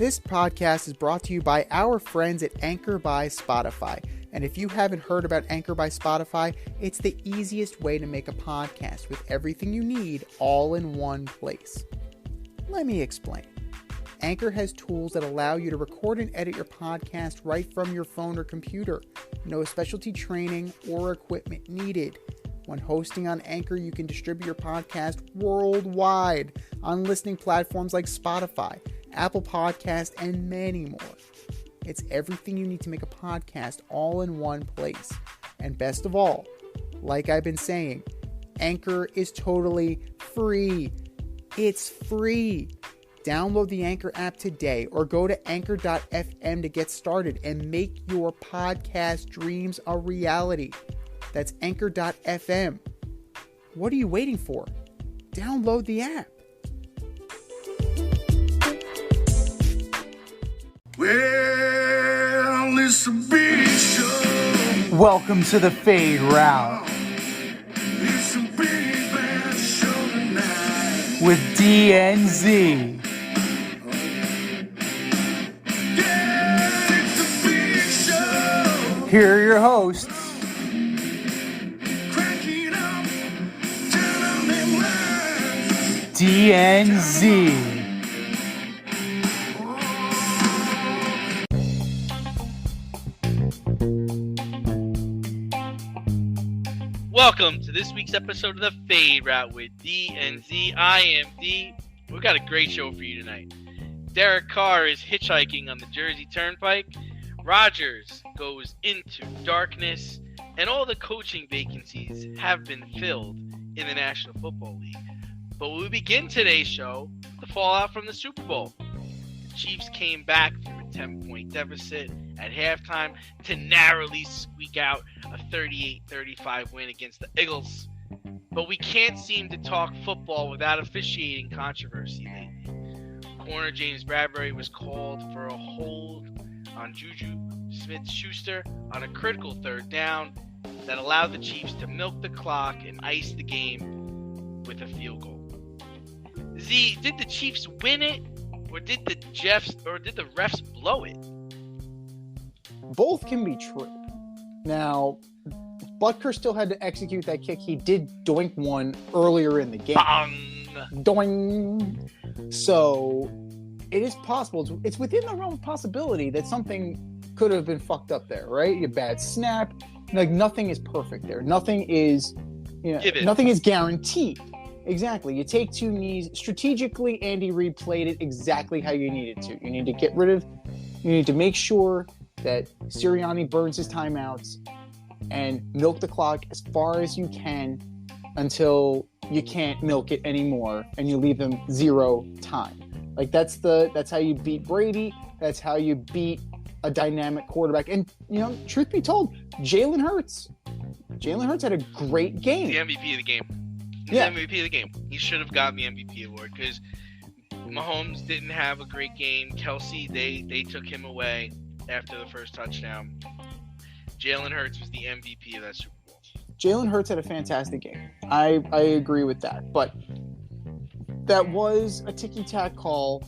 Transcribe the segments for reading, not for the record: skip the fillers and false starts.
This podcast is brought to you by our friends at Anchor by Spotify. And if you haven't heard about Anchor by Spotify, it's the easiest way to make a podcast with everything you need all in one place. Let me explain. Anchor has tools that allow you to record and edit your podcast right from your phone or computer. No specialty training or equipment needed. When hosting on Anchor, you can distribute your podcast worldwide on listening platforms like Spotify, Apple Podcast, and many more. It's everything you need to make a podcast all in one place. And best of all, like I've been saying, Anchor is totally free. It's free. Download the Anchor app today or go to anchor.fm to get started and make your podcast dreams a reality. That's anchor.fm. What are you waiting for? Download the app. Well, it's a big show. Welcome to the Fade Route It's a big bad show tonight. with DNZ. Yeah, it's a big show. Here are your hosts, Crank it up, turn on them lights. DNZ. Welcome to this week's episode of the Fade Route with D and Z. I am D. We've got a great show for you tonight. Derek Carr is hitchhiking on the Jersey Turnpike. Rodgers goes into darkness. And all the coaching vacancies have been filled in the National Football League. But we begin today's show with the fallout from the Super Bowl. The Chiefs came back from a 10-point deficit at halftime to narrowly squeak out a 38-35 win against the Eagles. But we can't seem to talk football without officiating controversy lately. Corner James Bradbury was called for a hold on Juju Smith-Schuster on a critical third down that allowed the Chiefs to milk the clock and ice the game with a field goal. Z, did the Chiefs win it, or did the refs blow it? Both can be true. Now, Butker still had to execute that kick. He did doink one earlier in the game. Bang! Doink! So, it is possible. It's within the realm of possibility that something could have been fucked up there, right? A bad snap. Like, nothing is perfect there. Nothing is, nothing is guaranteed. Exactly. You take two knees. Strategically, Andy Reid played it exactly how you needed to. You need to make sure that Sirianni burns his timeouts and milk the clock as far as you can until you can't milk it anymore and you leave them zero time. Like that's how you beat Brady. That's how you beat a dynamic quarterback. And truth be told, Jalen Hurts had a great game. He's the MVP of the game. MVP of the game. He should have gotten the MVP award because Mahomes didn't have a great game. Kelsey, they took him away after the first touchdown. Jalen Hurts was the MVP of that Super Bowl. Jalen Hurts had a fantastic game. I agree with that. But that was a ticky-tack call.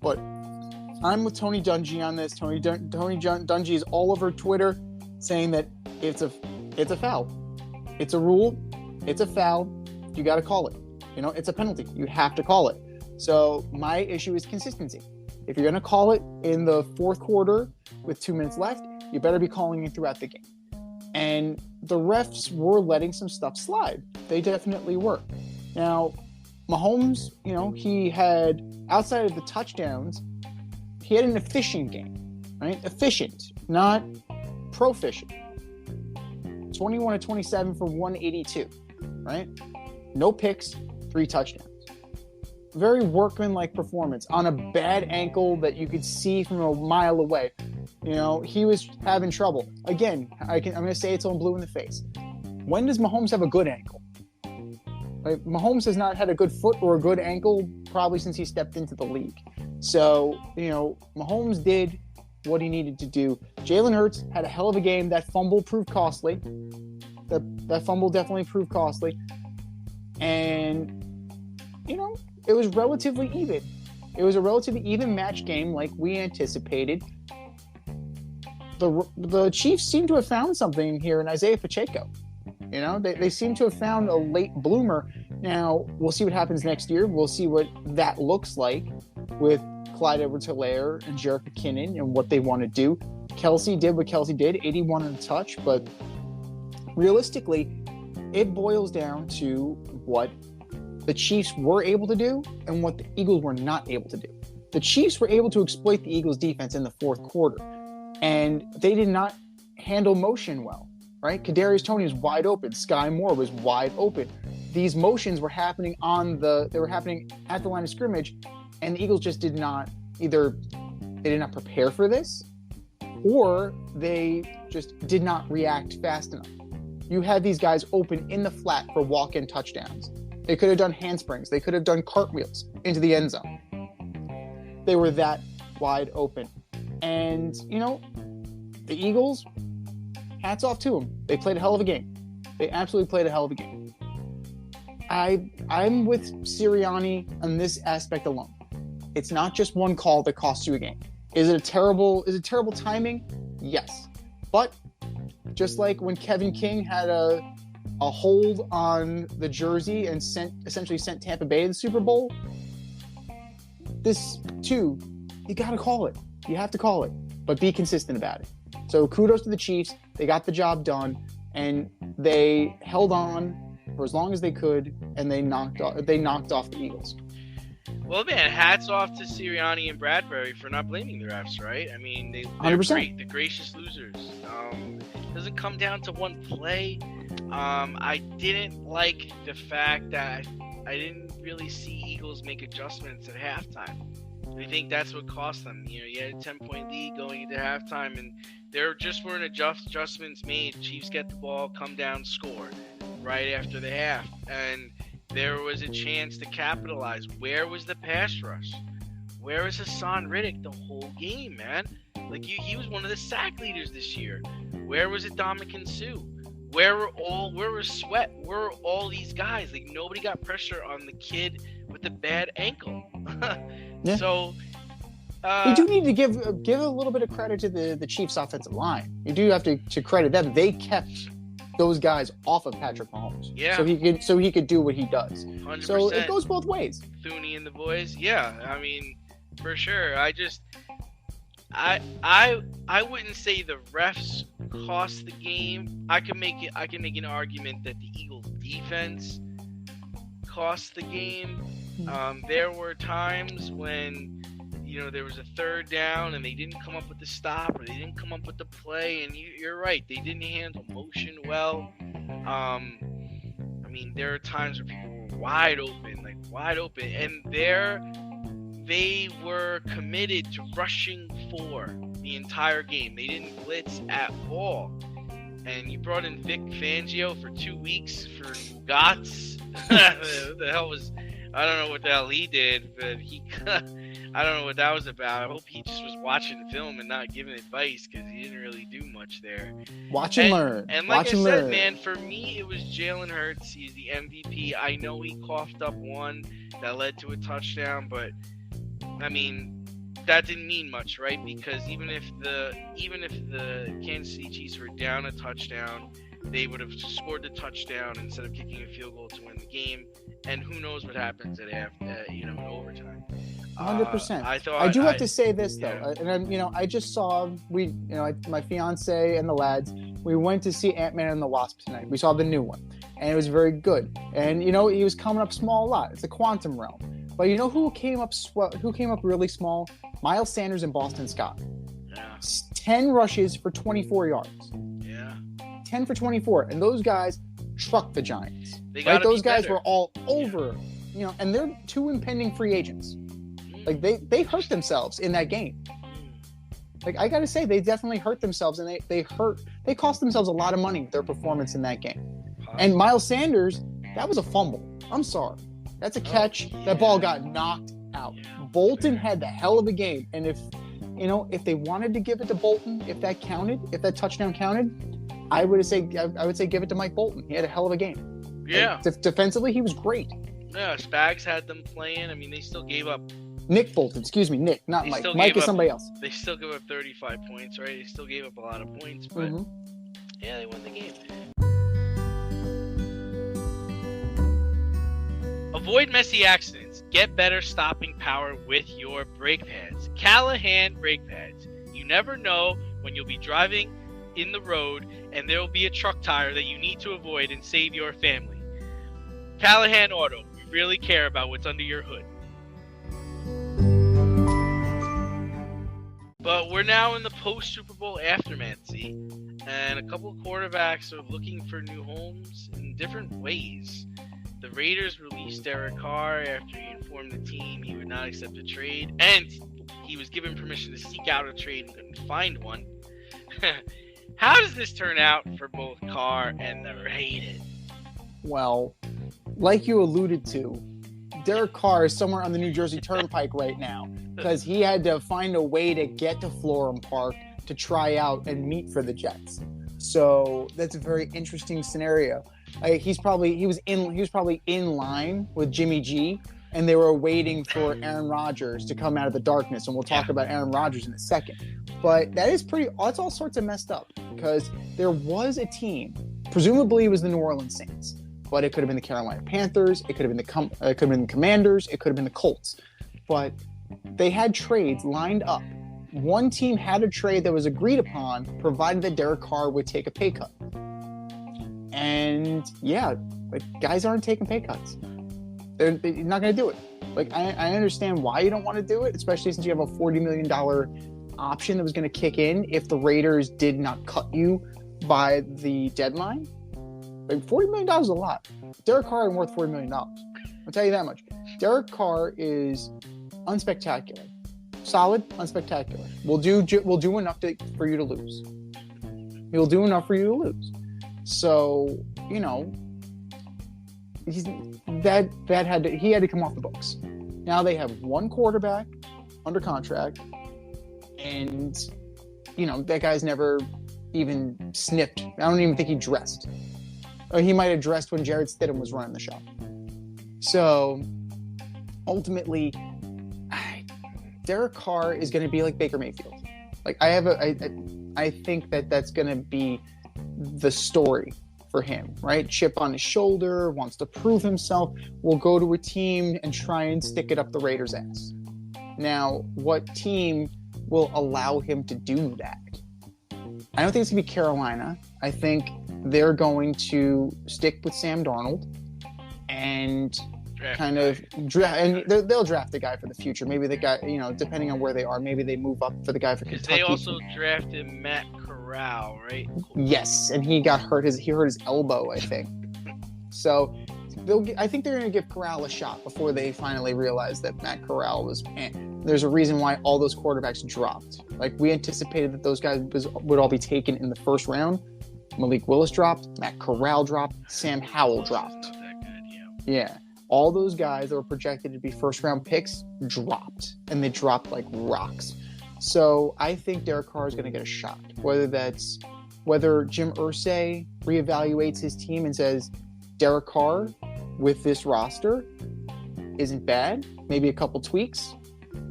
But I'm with Tony Dungy on this. Tony Dungy is all over Twitter saying that it's a foul. It's a rule. It's a foul. You got to call it. It's a penalty. You have to call it. So my issue is consistency. If you're going to call it in the fourth quarter with 2 minutes left, you better be calling it throughout the game. And the refs were letting some stuff slide. They definitely were. Now, Mahomes, he had, outside of the touchdowns, he had an efficient game, right? Efficient, not proficient. 21-27 for 182, right? No picks, 3 touchdowns. Very workman-like performance on a bad ankle that you could see from a mile away. He was having trouble. Again, I'm going to say it's on blue in the face. When does Mahomes have a good ankle? Like, Mahomes has not had a good foot or a good ankle probably since he stepped into the league. So, Mahomes did what he needed to do. Jalen Hurts had a hell of a game. That fumble proved costly. That fumble definitely proved costly. And, it was relatively even. It was a relatively even match game like we anticipated. The Chiefs seem to have found something here in Isaiah Pacheco. You know, they seem to have found a late bloomer. Now, we'll see what happens next year. We'll see what that looks like with Clyde Edwards-Helaire and Jerick McKinnon and what they want to do. Kelsey did what Kelsey did, 81 on the touch, but realistically, it boils down to what the Chiefs were able to do and what the Eagles were not able to do. The Chiefs were able to exploit the Eagles' defense in the fourth quarter, and they did not handle motion well, right? Kadarius Toney was wide open. Sky Moore was wide open. These motions were happening they were happening at the line of scrimmage, and the Eagles just did not prepare for this, or they just did not react fast enough. You had these guys open in the flat for walk-in touchdowns. They could have done handsprings. They could have done cartwheels into the end zone. They were that wide open. And, you know, the Eagles, hats off to them. They played a hell of a game. They absolutely played a hell of a game. I'm with Sirianni on this aspect alone. It's not just one call that costs you a game. Is it terrible timing? Yes. But just like when Kevin King had a hold on the jersey and essentially sent Tampa Bay to the Super Bowl, this too, you got to call it. You have to call it, but be consistent about it. So kudos to the Chiefs. They got the job done, and they held on for as long as they could, and they knocked off the Eagles. Well, man, hats off to Sirianni and Bradbury for not blaming the refs, right? I mean, they're 100%. great, the gracious losers. It doesn't come down to one play. I didn't like the fact that I didn't really see Eagles make adjustments at halftime. I think that's what cost them. You know, you had a 10-point lead going into halftime, and there just weren't adjustments made. Chiefs get the ball, come down, score right after the half. And there was a chance to capitalize. Where was the pass rush? Where was Hassan Riddick the whole game, man? Like, he was one of the sack leaders this year. Where was Ndamukong Suh? Where was Sweat? Where were all these guys? Like, nobody got pressure on the kid with the bad ankle. Yeah. So you do need to give a little bit of credit to the Chiefs' offensive line. You do have to credit them. They kept those guys off of Patrick Mahomes. Yeah. So he could do what he does. 100%. So it goes both ways. Thuney and the boys. Yeah. I mean, for sure. I wouldn't say the refs cost the game. I can make an argument that the Eagles defense cost the game. There were times when, you know, there was a third down and they didn't come up with the stop, or they didn't come up with the play, and you're right, they didn't handle motion well. I mean, there are times where people were wide open, and they were committed to rushing for the entire game. They didn't blitz at all. And you brought in Vic Fangio for 2 weeks for Ugats. I don't know what the hell he did, but I don't know what that was about. I hope he just was watching the film and not giving advice, because he didn't really do much there. Watch and learn. And like I said, man, for me, it was Jalen Hurts. He's the MVP. I know he coughed up one that led to a touchdown, but I mean, that didn't mean much, right? Because even if the Kansas City Chiefs were down a touchdown, they would have scored the touchdown instead of kicking a field goal to win the game. And who knows what happens at in overtime. 100%. I do have to say this though, and I just saw my fiance and the lads. We went to see Ant-Man and the Wasp tonight. We saw the new one, and it was very good. And he was coming up small a lot. It's the quantum realm. But you know who came up really small? Miles Sanders and Boston Scott. Yeah. 10 rushes for 24 yards. Yeah. 10 for 24, and those guys trucked the Giants. Right? Those guys were all over, and they're two impending free agents. Like they hurt themselves in that game. Like, I gotta say, they definitely hurt themselves, and they cost themselves a lot of money with their performance in that game. And Miles Sanders, that was a fumble. I'm sorry. That's a catch. That ball got knocked out. Bolton had the hell of a game. And if they wanted to give it to Bolton, if that touchdown counted, I would say give it to Mike Bolton. He had a hell of a game. Yeah. Defensively, he was great. Yeah, Spags had them playing. I mean, they still gave up Nick Bolton, excuse me, Nick, not They Mike. still Mike gave is up- somebody else. They still give up 35 points, right? They still gave up a lot of points, but yeah, they won the game. Avoid messy accidents. Get better stopping power with your brake pads. Callahan brake pads. You never know when you'll be driving in the road and there will be a truck tire that you need to avoid and save your family. Callahan Auto. We really care about what's under your hood. But we're now in the post-Super Bowl aftermath, see? And a couple quarterbacks are looking for new homes in different ways. The Raiders released Derek Carr after he informed the team he would not accept a trade, and he was given permission to seek out a trade and couldn't find one. How does this turn out for both Carr and the Raiders? Well, like you alluded to, Derek Carr is somewhere on the New Jersey Turnpike right now because he had to find a way to get to Florham Park to try out and meet for the Jets. So that's a very interesting scenario. He was probably in line with Jimmy G, and they were waiting for Aaron Rodgers to come out of the darkness, and we'll talk about Aaron Rodgers in a second. But that's all sorts of messed up because there was a team, presumably it was the New Orleans Saints, but it could have been the Carolina Panthers, it could have been the Commanders, it could have been the Colts. But they had trades lined up. One team had a trade that was agreed upon, provided that Derek Carr would take a pay cut. And yeah, guys aren't taking pay cuts. They're not going to do it. I understand why you don't want to do it, especially since you have a $40 million option that was going to kick in if the Raiders did not cut you by the deadline. $40 million is a lot. Derek Carr isn't worth $40 million. I'll tell you that much. Derek Carr is unspectacular. Solid, unspectacular. We'll do enough for you to lose. He'll do enough for you to lose. So, he had to come off the books. Now they have one quarterback under contract, and that guy's never even sniffed. I don't even think he dressed. Or he might have dressed when Jared Stidham was running the show. So ultimately, Derek Carr is going to be like Baker Mayfield. I think that's going to be the story for him, right? Chip on his shoulder, wants to prove himself, will go to a team and try and stick it up the Raiders' ass. Now, what team will allow him to do that? I don't think it's going to be Carolina. I think they're going to stick with Sam Darnold and they'll draft a guy for the future. Maybe the guy, depending on where they are, maybe they move up for the guy for Kentucky. They also drafted Matt Corral, right? Yes, and he got hurt. He hurt his elbow, I think. So I think they're going to give Corral a shot before they finally realize that Matt Corral was. There's a reason why all those quarterbacks dropped. We anticipated that those guys would all be taken in the first round. Malik Willis dropped, Matt Corral dropped, Sam Howell dropped. Not that good, Yeah. All those guys that were projected to be first-round picks dropped, and they dropped like rocks. So I think Derek Carr is going to get a shot. Whether Jim Irsay reevaluates his team and says Derek Carr with this roster isn't bad, maybe a couple tweaks.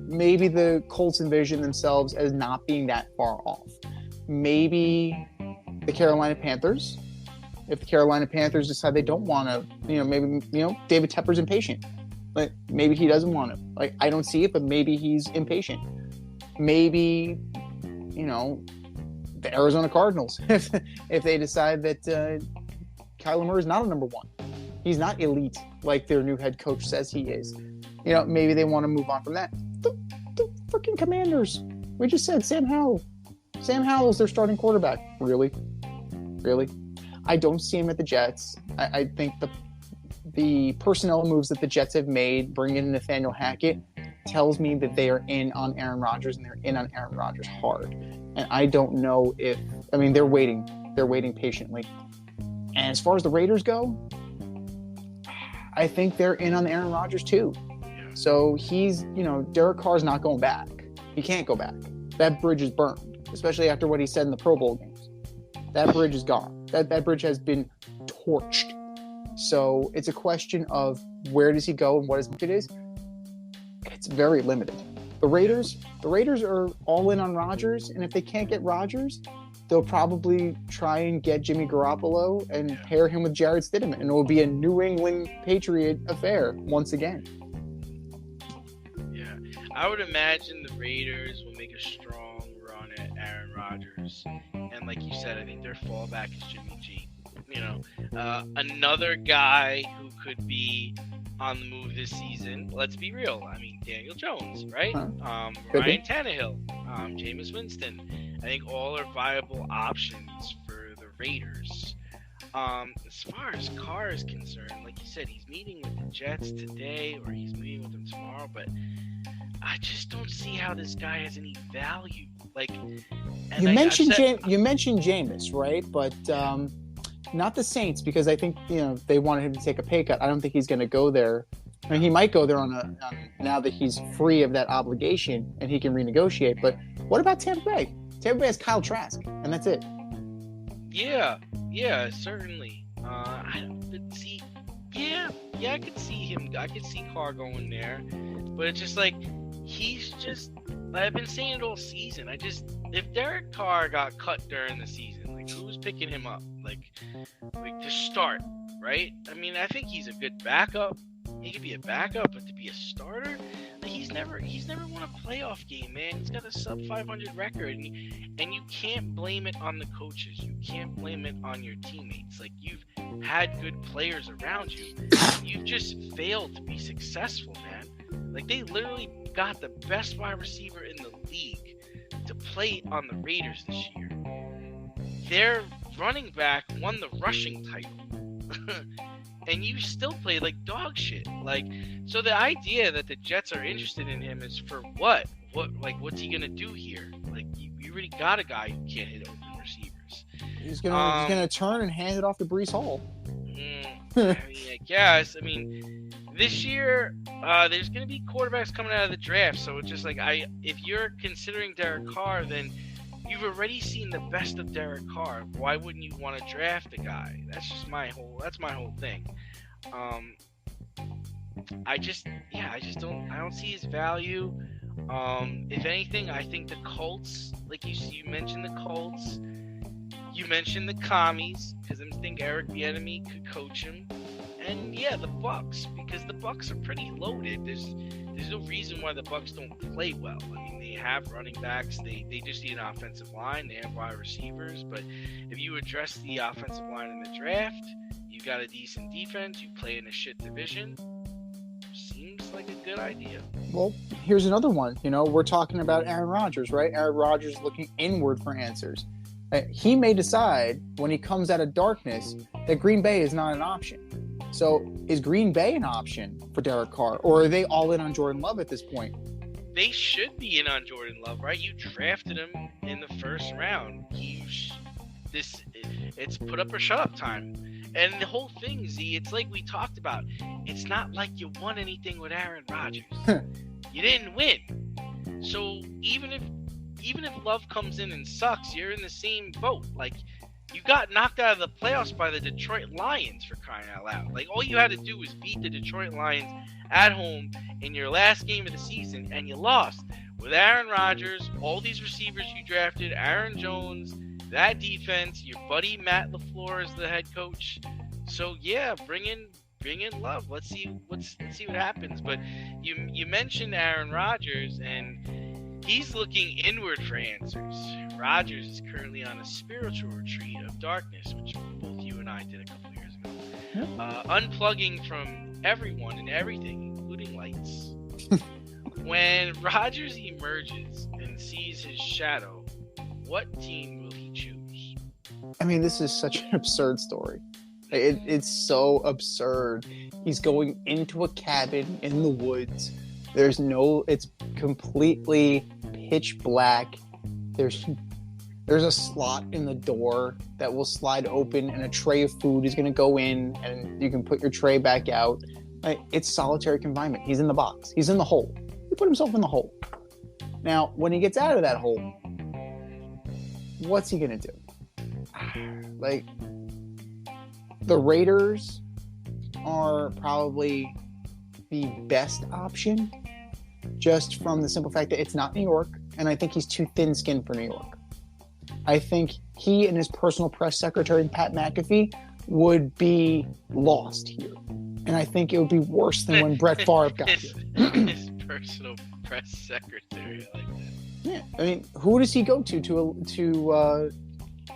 Maybe the Colts envision themselves as not being that far off. Maybe the Carolina Panthers. If the Carolina Panthers decide they don't want to, maybe David Tepper's impatient. Maybe he doesn't want to. I don't see it, but maybe he's impatient. Maybe, the Arizona Cardinals, if they decide that Kyler Murray is not a number one. He's not elite like their new head coach says he is. Maybe they want to move on from that. The freaking Commanders. We just said Sam Howell. Sam Howell's their starting quarterback. Really? I don't see him at the Jets. I think the personnel moves that the Jets have made, bringing in Nathaniel Hackett, tells me that they are in on Aaron Rodgers, and they're in on Aaron Rodgers hard. And I don't know they're waiting. They're waiting patiently. And as far as the Raiders go, I think they're in on Aaron Rodgers too. So he's, Derek Carr's not going back. He can't go back. That bridge is burned, especially after what he said in the Pro Bowl games. That bridge is gone. That bridge has been torched. So it's a question of where does he go and what his market is. it's very limited. The Raiders are all in on Rodgers, and if they can't get Rodgers, they'll probably try and get Jimmy Garoppolo and pair him with Jarrett Stidham, and it will be a New England Patriot affair once again. Yeah, I would imagine the Raiders will make a strong run at Aaron Rodgers, and like you said, I think their fallback is Jimmy G. You know, another guy who could be on the move this season. Let's be real. I mean, Daniel Jones, right? Ryan Tannehill, Jameis Winston. I think all are viable options for the Raiders. As far as Carr is concerned, like you said, he's meeting with the Jets today, or he's meeting with them tomorrow. But I just don't see how this guy has any value. Like, you mentioned Jameis, right? But not the Saints, because I think they wanted him to take a pay cut. I don't think he's going to go there. I mean, he might go there now that he's free of that obligation and he can renegotiate. But what about Tampa Bay? Tampa Bay has Kyle Trask, and that's it. Yeah, certainly. I could see him. I could see Carr going there, but it's just like I've been saying it all season. If Derek Carr got cut during the season, like, who's picking him up? Like to start, right? I mean, I think he's a good backup. He could be a backup, but to be a starter, like, he's never won a playoff game, man. He's got a sub 500 record, and you can't blame it on the coaches. You can't blame it on your teammates. Like, you've had good players around you. You've just failed to be successful, man. Like, they literally got the best wide receiver in the league to play on the Raiders this year. Their running back won the rushing title. And you still play like dog shit. Like, so the idea that the Jets are interested in him is for what? What's he gonna do here? Like, you already got a guy who can't hit open receivers. He's gonna turn and hand it off to Breece Hall. I guess. I mean, this year there's gonna be quarterbacks coming out of the draft, so it's just like, if you're considering Derek Carr, then you've already seen the best of Derek Carr. Why wouldn't you want to draft a guy? That's my whole thing. I don't see his value. If anything, I think the Colts, like you mentioned the Colts, you mentioned the Commies, because I think Eric Bieniemy could coach him. And yeah, the Bucks, because the Bucks are pretty loaded. There's no reason why the Bucks don't play well. I mean, they have running backs. They just need an offensive line. They have wide receivers. But if you address the offensive line in the draft, you got a decent defense. You play in a shit division. Seems like a good idea. Well, here's another one. We're talking about Aaron Rodgers, right? Aaron Rodgers looking inward for answers. He may decide when he comes out of darkness that Green Bay is not an option. So is Green Bay an option for Derek Carr, or are they all in on Jordan Love at this point? They should be in on Jordan Love, right? You drafted him in the first round. It's put up or shut up time. And the whole thing, Z, it's like we talked about. It's not like you won anything with Aaron Rodgers. You didn't win. So even if Love comes in and sucks, you're in the same boat. Like, you got knocked out of the playoffs by the Detroit Lions, for crying out loud. Like, all you had to do was beat the Detroit Lions at home in your last game of the season, and you lost. With Aaron Rodgers, all these receivers you drafted, Aaron Jones, that defense, your buddy Matt LaFleur is the head coach. So yeah, bring in Love. Let's see what happens. But you mentioned Aaron Rodgers, and he's looking inward for answers. Rodgers is currently on a spiritual retreat of darkness, which both you and I did a couple years ago. Yep. Unplugging from everyone and everything, including lights. When Rodgers emerges and sees his shadow, what team will he choose? I mean, this is such an absurd story. It's so absurd. He's going into a cabin in the woods. It's completely pitch black. There's a slot in the door that will slide open, and a tray of food is going to go in, and you can put your tray back out. It's solitary confinement. He's in the box. He's in the hole. He put himself in the hole. Now, when he gets out of that hole, what's he going to do? Like, the Raiders are probably the best option, just from the simple fact that it's not New York, and I think he's too thin-skinned for New York. I think he and his personal press secretary, Pat McAfee, would be lost here. And I think it would be worse than when Brett Favre got here. His personal press secretary, I like that. Yeah, I mean, who does he go to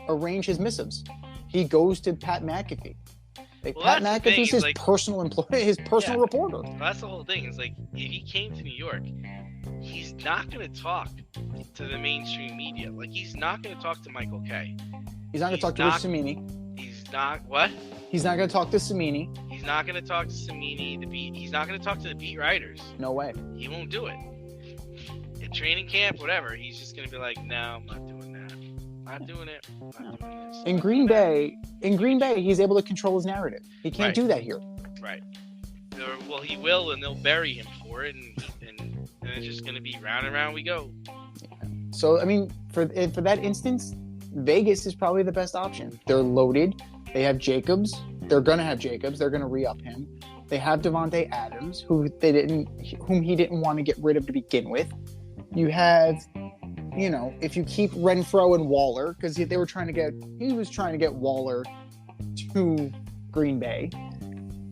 arrange his missives? He goes to Pat McAfee. Like, Well, Pat that's the thing, McAfee's his like- personal employee, his personal Yeah. reporter. Well, that's the whole thing. Is like if he came to New York, he's not going to talk to the mainstream media. Like he's not going to talk to Michael Kay. He's not going to talk to Rich Cimini. He's not what? He's not going to talk to Cimini. He's not going to talk to Cimini, the beat. He's not going to talk to the beat writers. No way. He won't do it. At training camp, whatever, he's just going to be like, no, I'm not doing that. Not doing it. Not doing this. In Green Bay, he's able to control his narrative. He can't Right. do that here. Right. Well, he will, and they'll bury him for it, and it's just going to be round and round we go. So, I mean, for that instance, Vegas is probably the best option. They're loaded. They have Jacobs. They're going to have Jacobs. They're going to re-up him. They have Devontae Adams, whom he didn't want to get rid of to begin with. You have, if you keep Renfro and Waller, because he was trying to get Waller to Green Bay.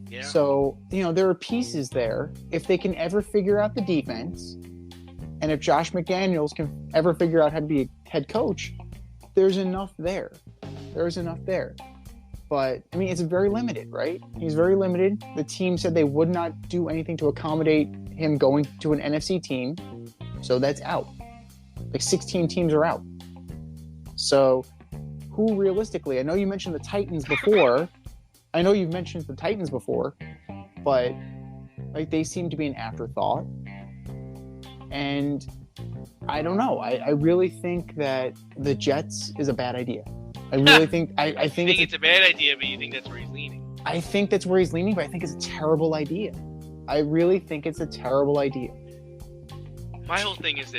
Yeah. So, there are pieces there. If they can ever figure out the defense, and if Josh McDaniels can ever figure out how to be a head coach, there's enough there. But, I mean, it's very limited, right? He's very limited. The team said they would not do anything to accommodate him going to an NFC team. So that's out. Like 16 teams are out. So who realistically, I know you mentioned the Titans before. But like they seem to be an afterthought. And I don't know. I really think that the Jets is a bad idea. I really think I think it's a bad idea, but you think that's where he's leaning. I think that's where he's leaning, but I think it's a terrible idea. I really think it's a terrible idea. My whole thing is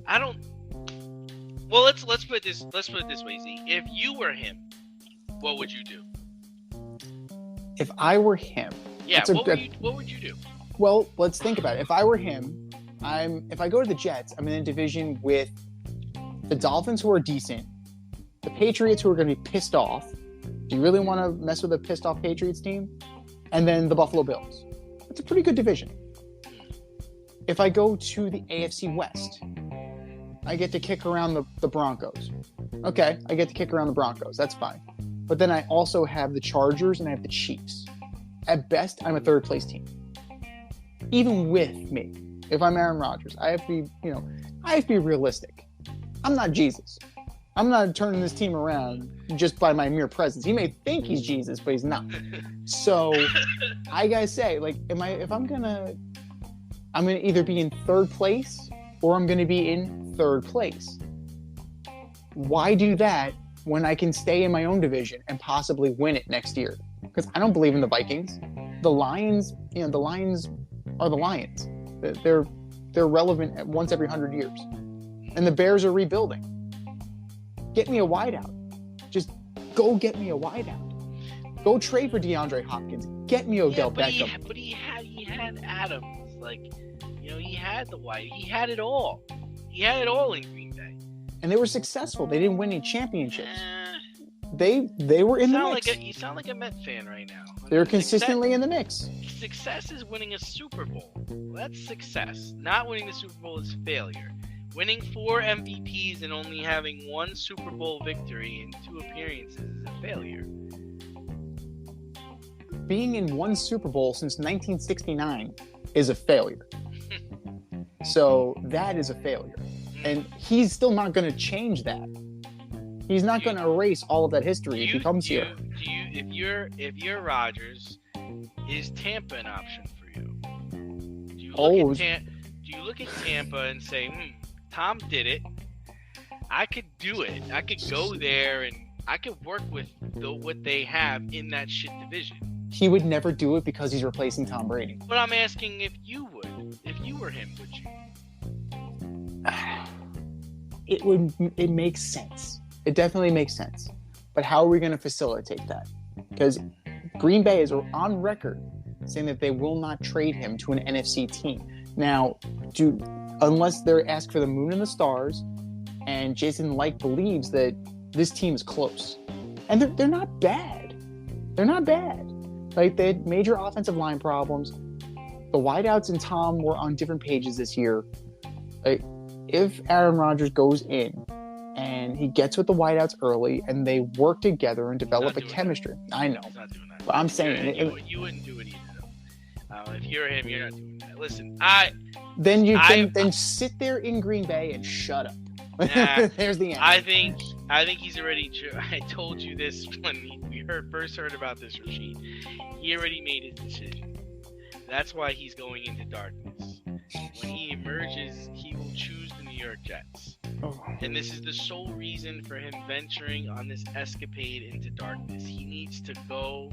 I don't. Well, let's put it this way, Z. If you were him, what would you do? If I were him, Yeah, what would you do? well, let's think about it. If I were him, if I go to the Jets, I'm in a division with the Dolphins, who are decent, the Patriots, who are going to be pissed off. Do you really want to mess with a pissed off Patriots team? And then the Buffalo Bills. It's a pretty good division. If I go to the AFC West, I get to kick around the Broncos. Okay, I get to kick around the Broncos. That's fine. But then I also have the Chargers and I have the Chiefs. At best, I'm a third place team. Even with me, if I'm Aaron Rodgers, I have to be realistic. I'm not Jesus. I'm not turning this team around just by my mere presence. He may think he's Jesus, but he's not. So I gotta say, like, I'm gonna either be in third place or I'm gonna be in third place. Why do that when I can stay in my own division and possibly win it next year? Because I don't believe in the Vikings. The Lions, the Lions are the Lions. They're relevant once every 100 years. And the Bears are rebuilding. Get me a wideout. Just go get me a wideout. Go trade for DeAndre Hopkins. Get me Odell Beckham. But he had Adams. Like, he had the white. He had it all. He had it all in Green Bay. And they were successful. They didn't win any championships. Eh, They were in the mix. You sound like a Met fan right now. They were consistently in the mix. Success is winning a Super Bowl. That's success. Not winning the Super Bowl is failure. Winning 4 MVPs and only having 1 Super Bowl victory in 2 appearances is a failure. Being in 1 Super Bowl since 1969 is a failure. So that is a failure. And he's still not going to change that. He's not going to erase all of that history if he comes here. If you're Rodgers, is Tampa an option for you? Do you look at Tampa and say, Tom did it. I could do it. I could go there and I could work with what they have in that shit division. He would never do it because he's replacing Tom Brady. But I'm asking if you would. If you were him, would you? It makes sense. It definitely makes sense. But how are we going to facilitate that? Because Green Bay is on record saying that they will not trade him to an NFC team. Now, unless they're asked for the moon and the stars, and Jason Licht believes that this team is close. And they're not bad. They're not bad. Like, they had major offensive line problems. The wideouts and Tom were on different pages this year. Like, if Aaron Rodgers goes in and he gets with the wideouts early and they work together and develop a chemistry. I know. He's not doing that. But I'm saying you wouldn't do it either. If you're him, you're not doing that. Listen, then sit there in Green Bay and shut up. Nah, There's the end. I think he's already. I told you this when we first heard about this, Rashid. He already made his decision. That's why he's going into darkness. When he emerges, he will choose the New York Jets. Oh. And this is the sole reason for him venturing on this escapade into darkness. He needs to go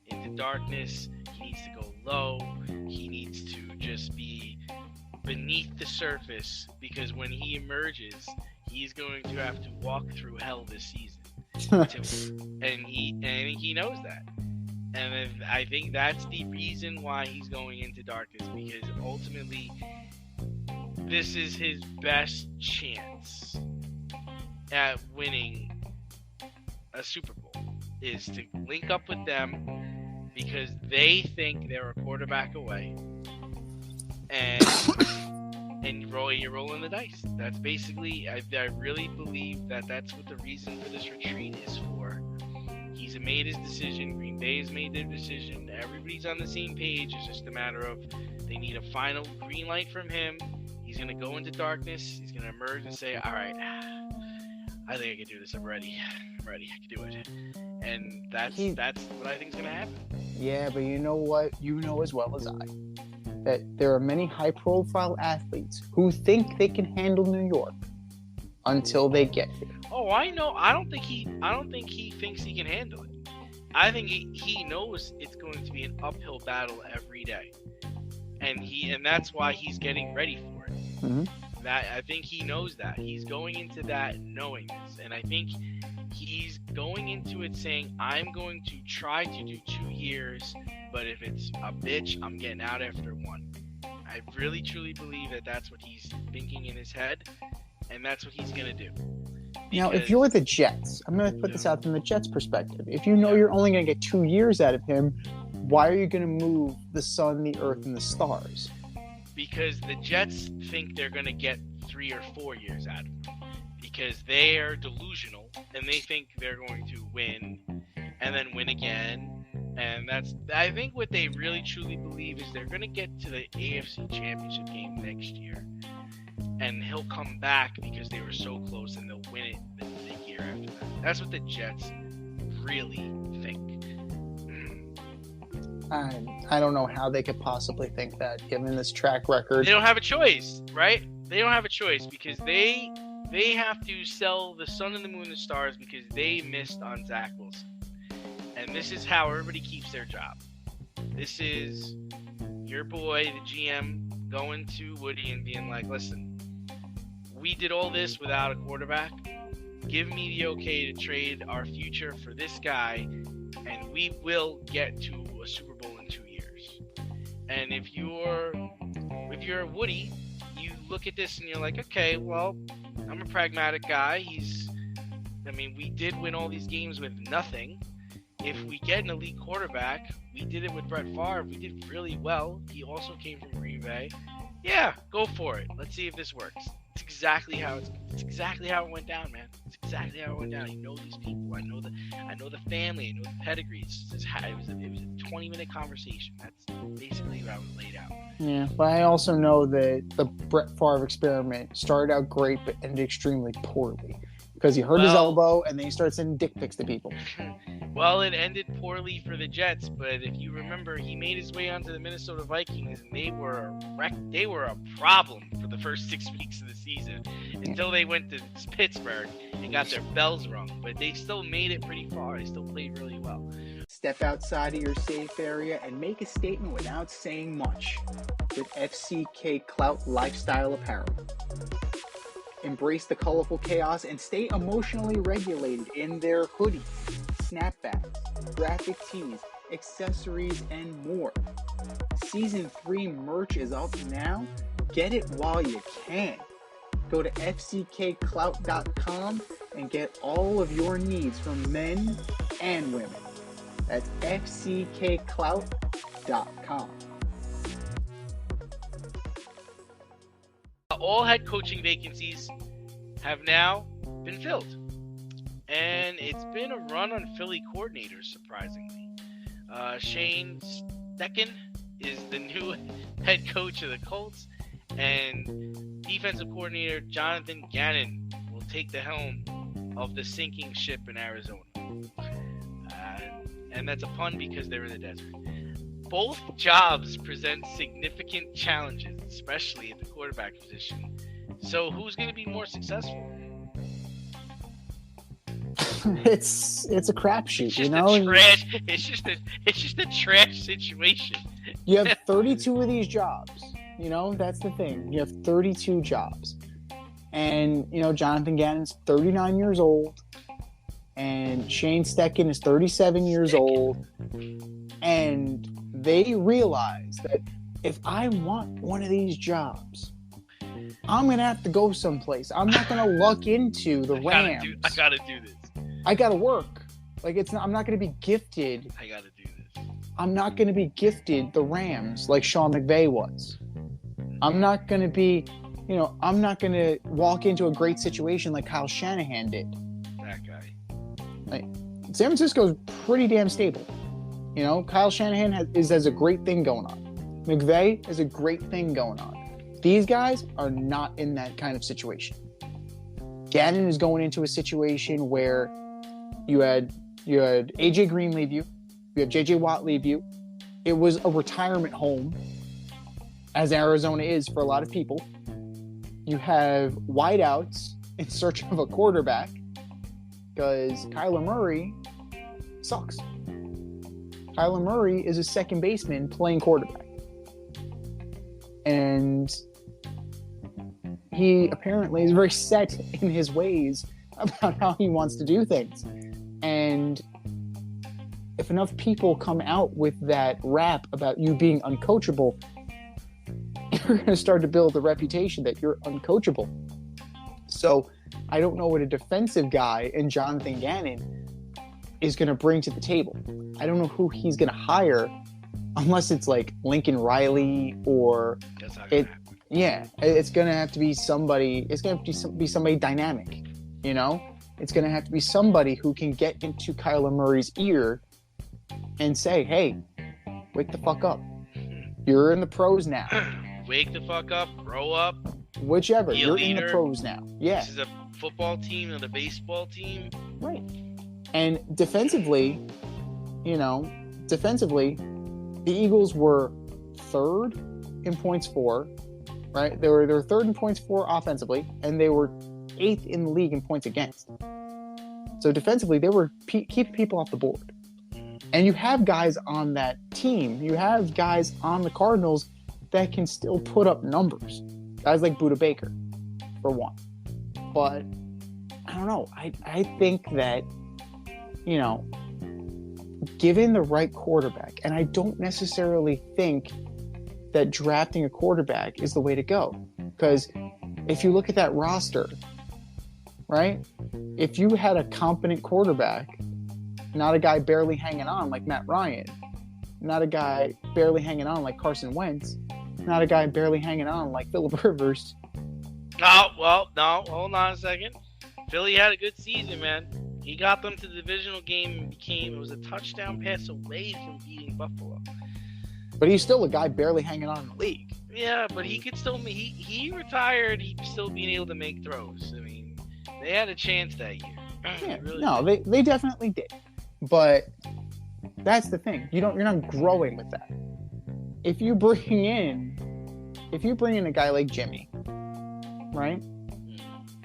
into darkness. He needs to go low. He needs to just be beneath the surface, because when he emerges, he's going to have to walk through hell this season. And he knows that. And I think that's the reason why he's going into darkness, because ultimately this is his best chance at winning a Super Bowl, is to link up with them because they think they're a quarterback away, and you're rolling the dice. That's basically, I really believe that's what the reason for this retreat is for. He's made his decision. Green Bay has made their decision. Everybody's on the same page. It's just a matter of they need a final green light from him. He's going to go into darkness. He's going to emerge and say, all right, I think I can do this. I'm ready. I can do it. And that's what I think is going to happen. Yeah, but you know what? You know as well as I that there are many high-profile athletes who think they can handle New York until they get here. Oh, I know. I don't think he thinks he can handle it. I think he knows it's going to be an uphill battle every day, and that's why he's getting ready for it. Mm-hmm. I think he knows that. He's going into that knowing this, and I think he's going into it saying, I'm going to try to do 2 years, but if it's a bitch, I'm getting out after 1. I really truly believe that that's what he's thinking in his head, and that's what he's going to do. Now, if you're the Jets, I'm going to put this out from the Jets' perspective. If you know you're only going to get 2 years out of him, why are you going to move the sun, the earth, and the stars? Because the Jets think they're going to get 3 or 4 years out of him. Because they are delusional, and they think they're going to win, and then win again. And I think what they really truly believe is they're going to get to the AFC Championship game next year. And he'll come back because they were so close, and they'll win it the year after that. That's what the Jets really think. I don't know how they could possibly think that, given this track record. They don't have a choice, right? They don't have a choice because they have to sell the sun and the moon and the stars because they missed on Zach Wilson. And this is how everybody keeps their job. This is your boy, the GM, going to Woody and being like, listen, we did all this without a quarterback. Give me the okay to trade our future for this guy, and we will get to a Super Bowl in 2 years. And if you're Woody, you look at this and you're like, okay, well, I'm a pragmatic guy. We did win all these games with nothing. If we get an elite quarterback, we did it with Brett Favre. We did really well. He also came from Green Bay. Yeah, go for it. Let's see if this works. It's exactly how it went down, man. It's exactly how it went down. You know these people. I know the family. I know the pedigrees. It was a 20-minute conversation. That's basically how it was laid out. Yeah, but I also know that the Brett Favre experiment started out great, but ended extremely poorly because he hurt his elbow, and then he started sending dick pics to people. Well, it ended poorly for the Jets, but if you remember, he made his way onto the Minnesota Vikings, and they were a problem for the first 6 weeks of the season until they went to Pittsburgh and got their bells rung. But they still made it pretty far. They still played really well. Step outside of your safe area and make a statement without saying much with FCK Clout Lifestyle Apparel. Embrace the colorful chaos and stay emotionally regulated in their hoodies, snapbacks, graphic tees, accessories, and more. Season 3 merch is up now. Get it while you can. Go to fckclout.com and get all of your needs from men and women. That's fckclout.com. All head coaching vacancies have now been filled. And it's been a run on Philly coordinators, surprisingly. Shane Steichen is the new head coach of the Colts, and defensive coordinator Jonathan Gannon will take the helm of the sinking ship in Arizona. And that's a pun because they're in the desert. Both jobs present significant challenges, especially at the quarterback position. So who's going to be more successful? It's a crapshoot, It's just you know. trash. It's just a trash situation. You have 32 of these jobs. You know, that's the thing. You have 32 jobs. And, you know, Jonathan Gannon's 39 years old. And Shane Steichen is 37 years old. And they realize that if I want one of these jobs, I'm going to have to go someplace. I'm not going to luck into the Rams. I got to do this. I got to work. Like, I'm not going to be gifted. I got to do this. I'm not going to be gifted the Rams like Sean McVay was. I'm not going to be, you know, I'm not going to walk into a great situation like Kyle Shanahan did. That guy. Like, San Francisco's pretty damn stable. You know, Kyle Shanahan has a great thing going on. McVay has a great thing going on. These guys are not in that kind of situation. Gannon is going into a situation where you had AJ Green leave you had JJ Watt leave you. It was a retirement home, as Arizona is for a lot of people. You have wideouts in search of a quarterback because Kyler Murray sucks. Kyler Murray is a second baseman playing quarterback. And he apparently is very set in his ways about how he wants to do things. And if enough people come out with that rap about you being uncoachable, you're going to start to build the reputation that you're uncoachable. So I don't know what a defensive guy in Jonathan Gannon is going to bring to the table. I don't know who he's going to hire unless it's like Lincoln Riley or it's going to have to be somebody. It's going to have to be somebody dynamic, you know? It's going to have to be somebody who can get into Kyler Murray's ear and say, hey, wake the fuck up. You're in the pros now. Wake the fuck up, grow up. Whichever. You're in the pros now. Yeah. This is a football team and a baseball team. Right. And defensively, the Eagles were third in points for, right? They were third in points for offensively, and they were eighth in the league in points against. So defensively, they were keeping people off the board. And you have guys on that team. You have guys on the Cardinals that can still put up numbers. Guys like Budda Baker, for one. But, I don't know. I think that, given the right quarterback, and I don't necessarily think that drafting a quarterback is the way to go. Because if you look at that roster, right? If you had a competent quarterback, not a guy barely hanging on like Matt Ryan, not a guy barely hanging on like Carson Wentz, not a guy barely hanging on like Phillip Rivers. No, hold on a second. Philly had a good season, man. He got them to the divisional game and it was a touchdown pass away from beating Buffalo. But he's still a guy barely hanging on in the league. Yeah, but he could still, he retired, he'd still being able to make throws. I mean, they had a chance that year. Yeah, really they definitely did. But that's the thing. You're not growing with that. If you bring in a guy like Jimmy, right?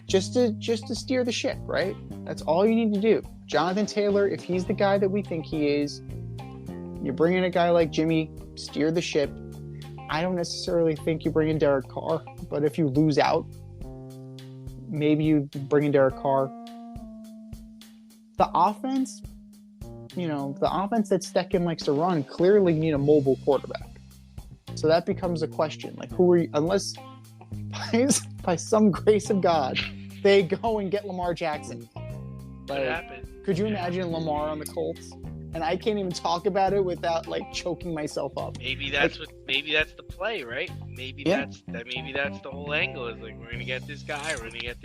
Just to steer the ship, right? That's all you need to do. Jonathan Taylor, if he's the guy that we think he is, you bring in a guy like Jimmy, steer the ship. I don't necessarily think you bring in Derek Carr, but if you lose out, maybe you bring in Derek Carr. The offense that Steichen likes to run clearly need a mobile quarterback. So that becomes a question. Like, who are you, unless by some grace of God, they go and get Lamar Jackson. What happened? Could you imagine Lamar on the Colts? And I can't even talk about it without like choking myself up. Maybe that's the play, right? Maybe that's the whole angle. Is like, we're gonna get this guy, we're gonna get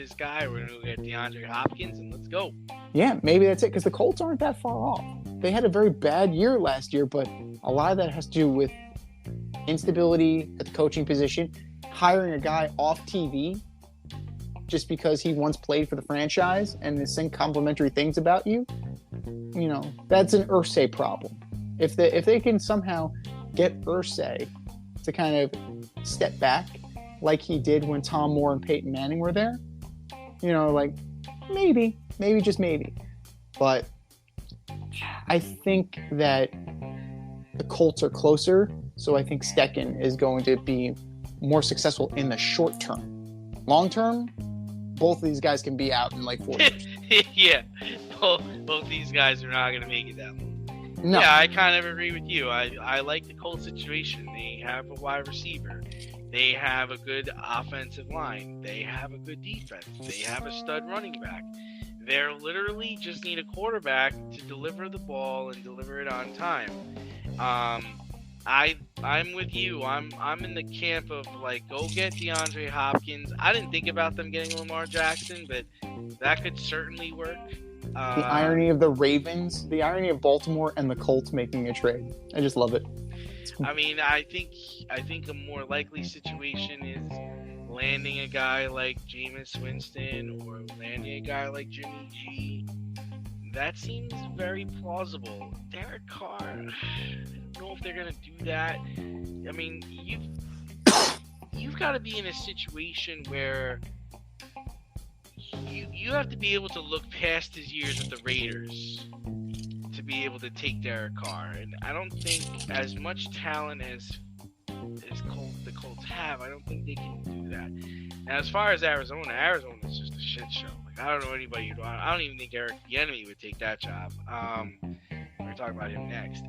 DeAndre Hopkins, and let's go. Yeah, maybe that's it, because the Colts aren't that far off. They had a very bad year last year, but a lot of that has to do with instability at the coaching position, hiring a guy off TV just because he once played for the franchise and is saying complimentary things about you. You know, that's an Irsay problem. If they can somehow get Irsay to kind of step back like he did when Tom Moore and Peyton Manning were there, you know, like maybe just maybe. But I think that the Colts are closer, so I think Stecken is going to be more successful in the short term. Long term, both of these guys can be out in like 4 years. Yeah, both these guys are not going to make it that long. No. Yeah, I kind of agree with you. I like the Colts situation. They have a wide receiver. They have a good offensive line. They have a good defense. They have a stud running back. They're literally just need a quarterback to deliver the ball and deliver it on time. I'm with you. I'm in the camp of like, go get DeAndre Hopkins. I didn't think about them getting Lamar Jackson, but that could certainly work. The irony of the Ravens, the irony of Baltimore and the Colts making a trade. I just love it. I mean, I think a more likely situation is landing a guy like Jameis Winston or landing a guy like Jimmy G. That seems very plausible. Derek Carr, I don't know if they're gonna do that. I mean, you've got to be in a situation where you have to be able to look past his years with the Raiders to be able to take Derek Carr. And I don't think, as much talent as the Colts have, I don't think they can do that. Now, as far as Arizona is just a shit show. Like, I don't know anybody. I don't even think Eric Bieniemy would take that job. We're talking about him next.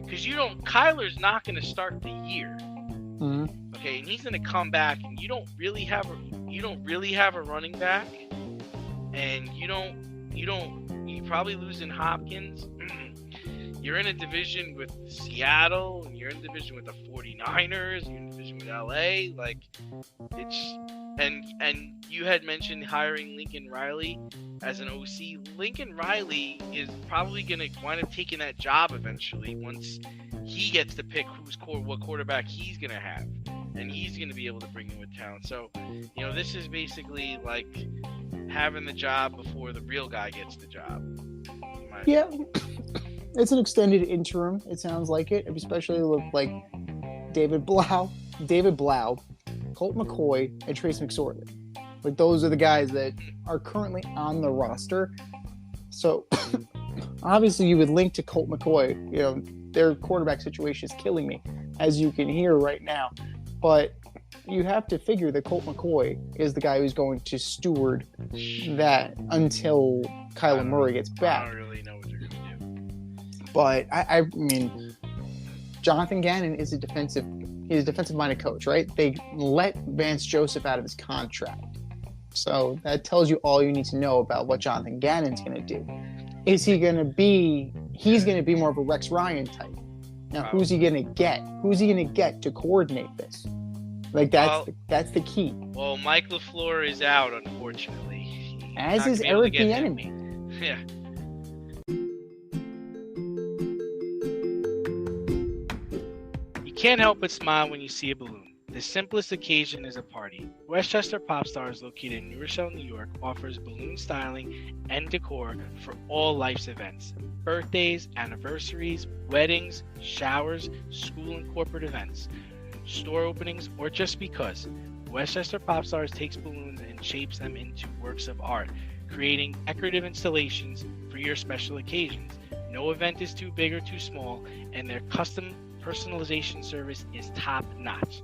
Because Kyler's not going to start the year. Mm-hmm. Okay, and he's going to come back, and you don't really have a running back, and you probably losing Hopkins. You're in a division with Seattle, and you're in a division with the 49ers, you're in a division with LA, like, and you had mentioned hiring Lincoln Riley as an OC. Lincoln Riley is probably going to wind up taking that job eventually once he gets to pick what quarterback he's going to have, and he's going to be able to bring in with talent. So, this is basically like having the job before the real guy gets the job. Yeah. It's an extended interim, it sounds like it, especially with like David Blau, Colt McCoy, and Trace McSorley. Like, those are the guys that are currently on the roster. So obviously you would link to Colt McCoy. Their quarterback situation is killing me, as you can hear right now. But you have to figure that Colt McCoy is the guy who's going to steward that until Kyler Murray gets back. I don't really know what they're going to do. But I mean, Jonathan Gannon is a defensive-minded coach, right? They let Vance Joseph out of his contract. So that tells you all you need to know about what Jonathan Gannon's going to do. He's going to be more of a Rex Ryan type. Now, who's he going to get? Who's he going to get to coordinate this? Like, that's the key. Well, Mike LaFleur is out, unfortunately. As is Eric Bieniemy. Yeah. You can't help but smile when you see a balloon. The simplest occasion is a party. Westchester Pop Stars, located in New Rochelle, New York, offers balloon styling and decor for all life's events. Birthdays, anniversaries, weddings, showers, school and corporate events, store openings, or just because. Westchester Pop Stars takes balloons and shapes them into works of art, creating decorative installations for your special occasions. No event is too big or too small, and their custom personalization service is top-notch.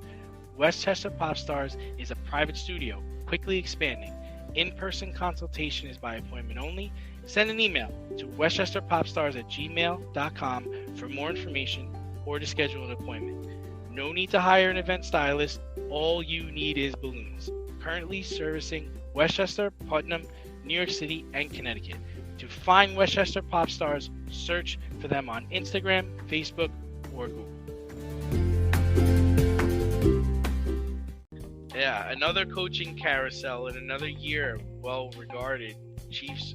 Westchester Pop Stars is a private studio, quickly expanding. In-person consultation is by appointment only. Send an email to westchesterpopstars@gmail.com for more information, or to schedule an appointment. No need to hire an event stylist. All you need is balloons. Currently servicing Westchester, Putnam, New York City, and Connecticut. To find Westchester pop stars, search for them on Instagram, Facebook, or Google. Yeah, another coaching carousel in another year. Well-regarded Chiefs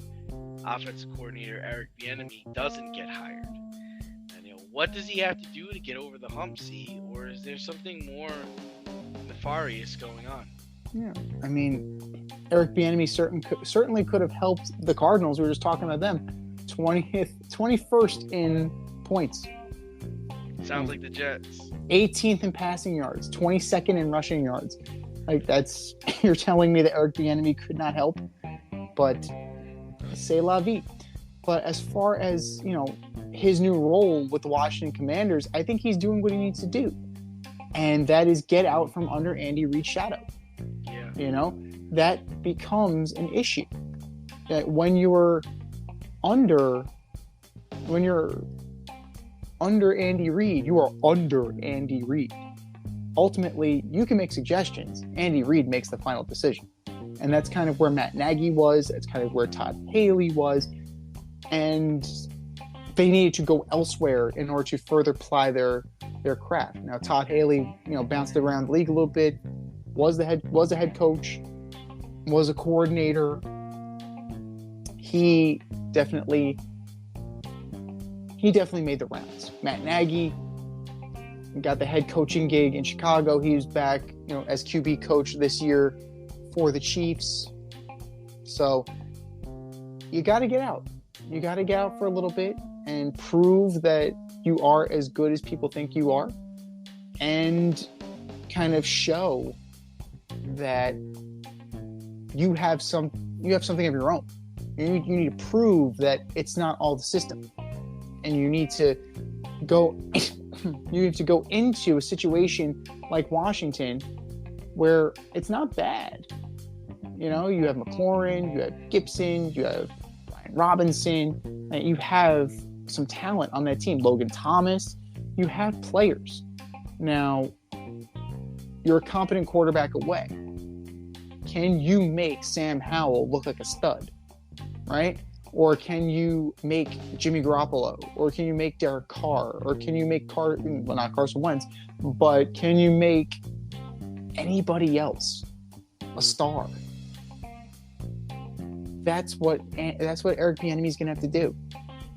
offensive coordinator Eric Bieniemy doesn't get hired. And what does he have to do to get over the hump? See, or is there something more nefarious going on? Yeah, I mean, Eric Bieniemy certainly could have helped the Cardinals. We were just talking about them, 21st in points. Sounds like the Jets. 18th in passing yards, 22nd in rushing yards. Like, that's, you're telling me that Eric Bieniemy could not help, but c'est la vie. But as far as, his new role with the Washington Commanders, I think he's doing what he needs to do. And that is get out from under Andy Reid's shadow. Yeah. That becomes an issue. That when you're under Andy Reid, you are under Andy Reid. Ultimately, you can make suggestions. Andy Reid makes the final decision. And that's kind of where Matt Nagy was. That's kind of where Todd Haley was. And they needed to go elsewhere in order to further ply their craft. Now, Todd Haley, bounced around the league a little bit, was a head coach, was a coordinator. He definitely made the rounds. Matt Nagy got the head coaching gig in Chicago. He was back, as QB coach this year for the Chiefs. So you got to get out. You got to get out for a little bit and prove that you are as good as people think you are, and kind of show that you have something of your own. You need to prove that it's not all the system, and you need to go into a situation like Washington where it's not bad. You have McLaurin, you have Gibson, you have Brian Robinson, and you have some talent on that team. Logan Thomas, you have players. Now, you're a competent quarterback away. Can you make Sam Howell look like a stud, right? Or can you make Jimmy Garoppolo? Or can you make Derek Carr? Or can you make not Carson Wentz, but can you make anybody else a star? That's what Eric Bieniemy is going to have to do.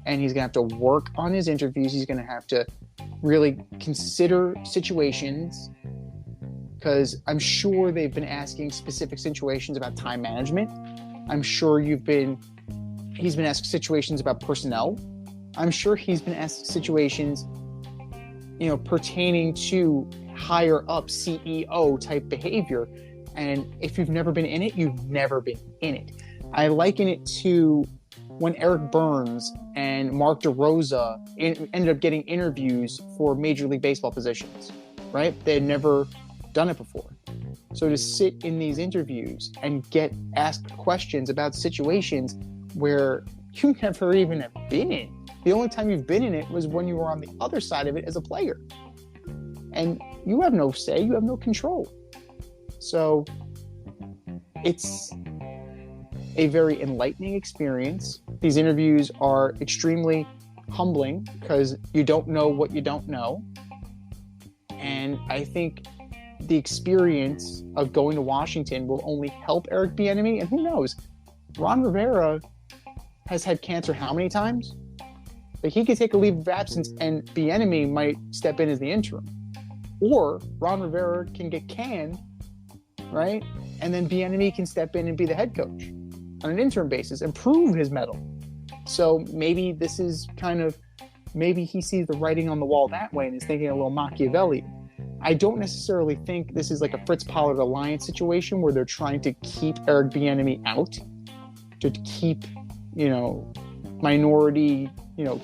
And he's going to have to work on his interviews. He's going to have to really consider situations, because I'm sure they've been asking specific situations about time management. I'm sure he's been asked situations about personnel. I'm sure he's been asked situations, pertaining to higher up CEO type behavior. And if you've never been in it, you've never been in it. I liken it to when Eric Burns and Mark DeRosa ended up getting interviews for Major League Baseball positions, right? They had never done it before. So to sit in these interviews and get asked questions about situations where you never even have been in. The only time you've been in it was when you were on the other side of it as a player. And you have no say, you have no control. So it's a very enlightening experience. These interviews are extremely humbling because you don't know what you don't know. And I think the experience of going to Washington will only help Eric Bieniemy. And who knows, Ron Rivera has had cancer how many times? Like, he could take a leave of absence and Bieniemy might step in as the interim. Or Ron Rivera can get canned, right? And then Bieniemy can step in and be the head coach on an interim basis and prove his mettle. So maybe this is maybe he sees the writing on the wall that way and is thinking a little Machiavelli. I don't necessarily think this is like a Fritz Pollard alliance situation where they're trying to keep Eric Bieniemy out, to keep, minority,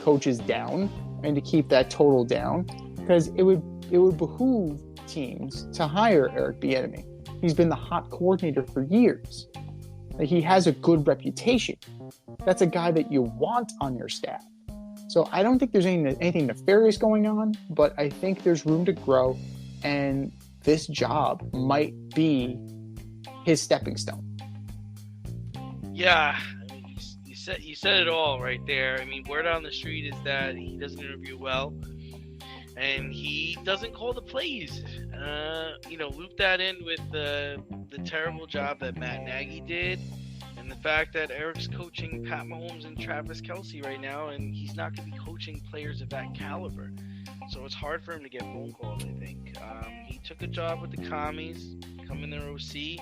coaches down, and to keep that total down, because it would behoove teams to hire Eric Bieniemy. He's been the hot coordinator for years. Like, he has a good reputation. That's a guy that you want on your staff. So I don't think there's anything nefarious going on, but I think there's room to grow, and this job might be his stepping stone. Yeah, I mean, you said it all right there. I mean, word on the street is that he doesn't interview well, and he doesn't call the plays. Loop that in with the terrible job that Matt Nagy did, and the fact that Eric's coaching Pat Mahomes and Travis Kelce right now, and he's not going to be coaching players of that caliber. So it's hard for him to get phone calls, I think. He took a job with the Commies, becoming their OC.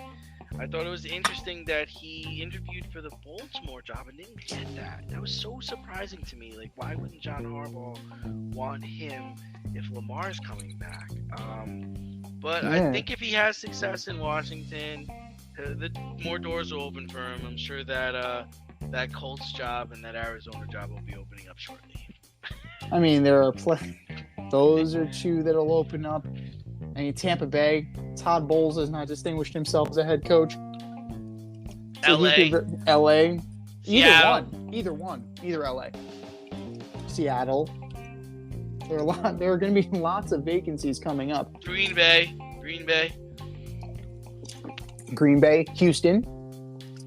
I thought it was interesting that he interviewed for the Baltimore job and didn't get that. That was so surprising to me. Like, why wouldn't John Harbaugh want him if Lamar's coming back? But I think if he has success in Washington, the more doors will open for him. I'm sure that that Colts job and that Arizona job will be opening up shortly. I mean, there are those are two that'll open up. I mean, Tampa Bay, Todd Bowles has not distinguished himself as a head coach. So LA. Either one. Either LA. Seattle. There are going to be lots of vacancies coming up. Green Bay. Houston.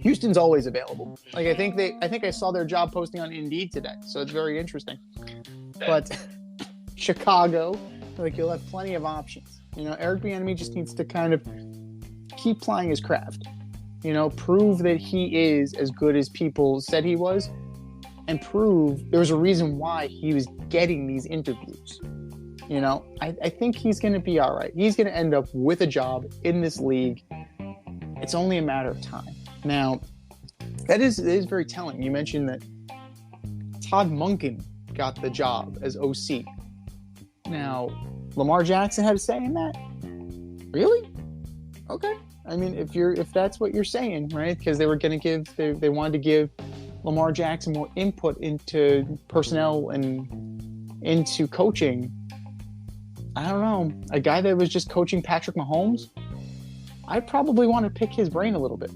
Houston's always available. Like I think I saw their job posting on Indeed today, so it's very interesting. But Chicago, like you'll have plenty of options. Eric Bieniemy just needs to kind of keep plying his craft. Prove that he is as good as people said he was, and prove there was a reason why he was getting these interviews. I think he's going to be all right. He's going to end up with a job in this league. It's only a matter of time. Now, that is very telling. You mentioned that Todd Monken got the job as OC. Now, Lamar Jackson had a say in that? Really? Okay. I mean, if that's what you're saying, right? Because they wanted to give Lamar Jackson more input into personnel and into coaching. I don't know. A guy that was just coaching Patrick Mahomes, I'd probably want to pick his brain a little bit.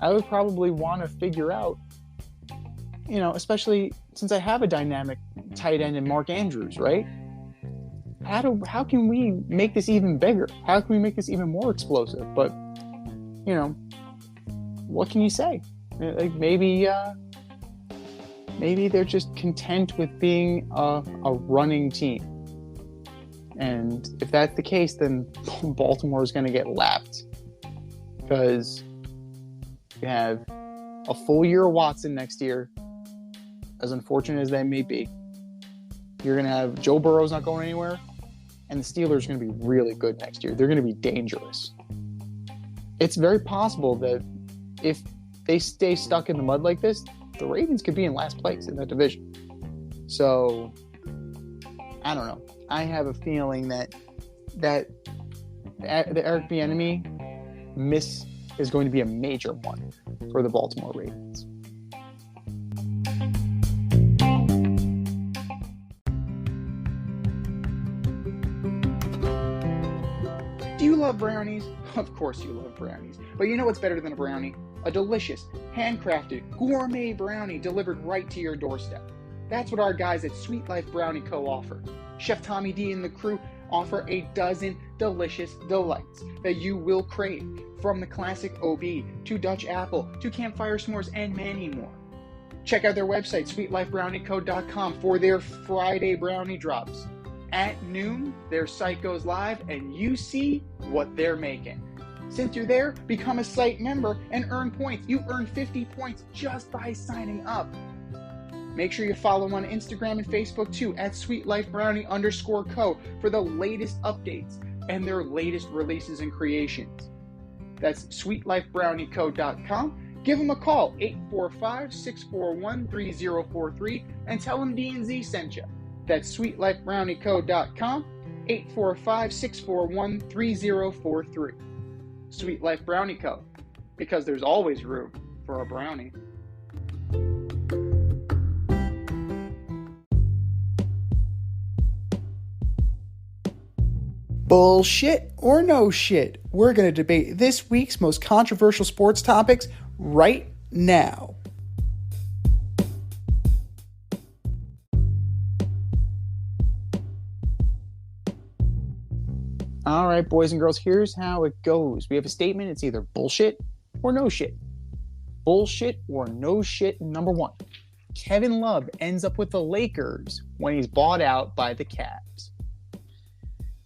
I would probably want to figure out, especially since I have a dynamic tight end in Mark Andrews, right? How can we make this even bigger? How can we make this even more explosive? But, what can you say? Like maybe they're just content with being a running team. And if that's the case, then Baltimore is going to get lapped. Because you have a full year of Watson next year, as unfortunate as that may be. You're going to have Joe Burrow's not going anywhere. And the Steelers are going to be really good next year. They're going to be dangerous. It's very possible that if they stay stuck in the mud like this, the Ravens could be in last place in that division. So, I don't know. I have a feeling that the Eric Bieniemy miss is going to be a major one for the Baltimore Ravens. Do you love brownies? Of course you love brownies. But you know what's better than a brownie? A delicious, handcrafted, gourmet brownie delivered right to your doorstep. That's what our guys at Sweet Life Brownie Co. offer. Chef Tommy D and the crew offer a dozen delicious delights that you will crave, from the classic OB to Dutch apple to campfire s'mores and many more. Check out their website, sweetlifebrownieco.com, for their Friday brownie drops. At noon, their site goes live and you see what they're making. Since you're there, become a site member and earn points. You earn 50 points just by signing up. Make sure you follow them on Instagram and Facebook too, at sweetlifebrownie_co, for the latest updates and their latest releases and creations. That's sweetlifebrownieco.com. Give them a call, 845-641-3043, and tell them D&Z sent you. That's sweetlifebrownieco.com, 845-641-3043. Sweet Life Brownie Co., because there's always room for a brownie. Bullshit or no shit? We're going to debate this week's most controversial sports topics right now. All right, boys and girls, here's how it goes. We have a statement. It's either bullshit or no shit. Bullshit or no shit, number one. Kevin Love ends up with the Lakers when he's bought out by the Cavs.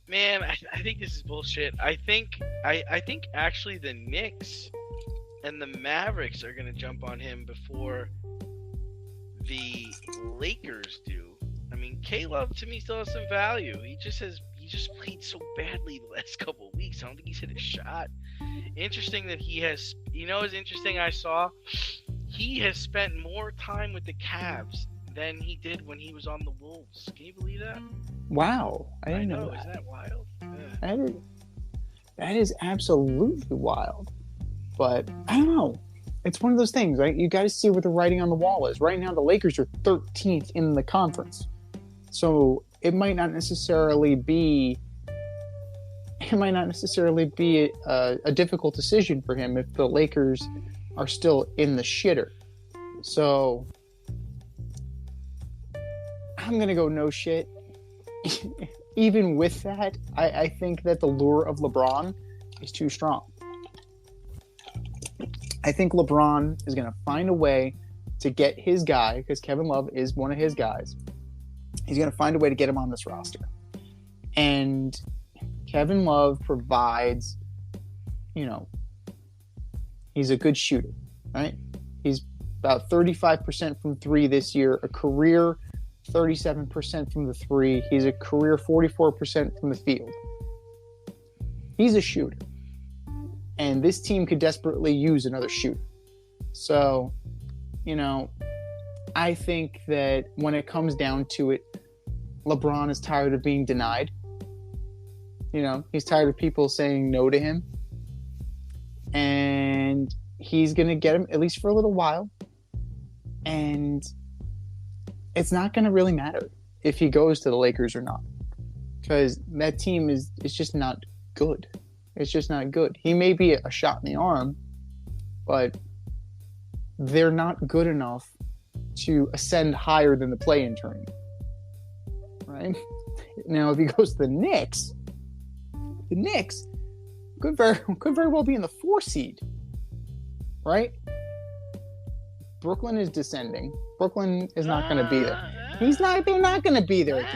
Man, I think this is bullshit. I think actually the Knicks and the Mavericks are gonna jump on him before the Lakers do. I mean, K-Love to me still has some value. He just played so badly the last couple of weeks. I don't think he's hit a shot. Interesting that he has. You know, it's interesting. I saw he has spent more time with the Cavs than he did when he was on the Wolves. Can you believe that? Wow, I didn't know that. Isn't that wild? Yeah. That is absolutely wild. But I don't know. It's one of those things, right? You got to see what the writing on the wall is. Right now, the Lakers are 13th in the conference, so it might not necessarily be a difficult decision for him if the Lakers are still in the shitter. So I'm gonna go no shit. Even with that, I think that the lure of LeBron is too strong. I think LeBron is going to find a way to get his guy, because Kevin Love is one of his guys. He's going to find a way to get him on this roster. And Kevin Love provides, he's a good shooter, right? He's about 35% from three this year, a career 37% from the three. He's a career 44% from the field. He's a shooter. And this team could desperately use another shooter. So, I think that when it comes down to it, LeBron is tired of being denied. He's tired of people saying no to him. And he's going to get him, at least for a little while. And it's not going to really matter if he goes to the Lakers or not. Because that team is just not good. It's just not good. He may be a shot in the arm, but they're not good enough to ascend higher than the play-in tournament. Right? Now, if he goes to the Knicks could very well be in the 4 seed. Right? Brooklyn is descending. Brooklyn is not going to be there. They're not going to be there at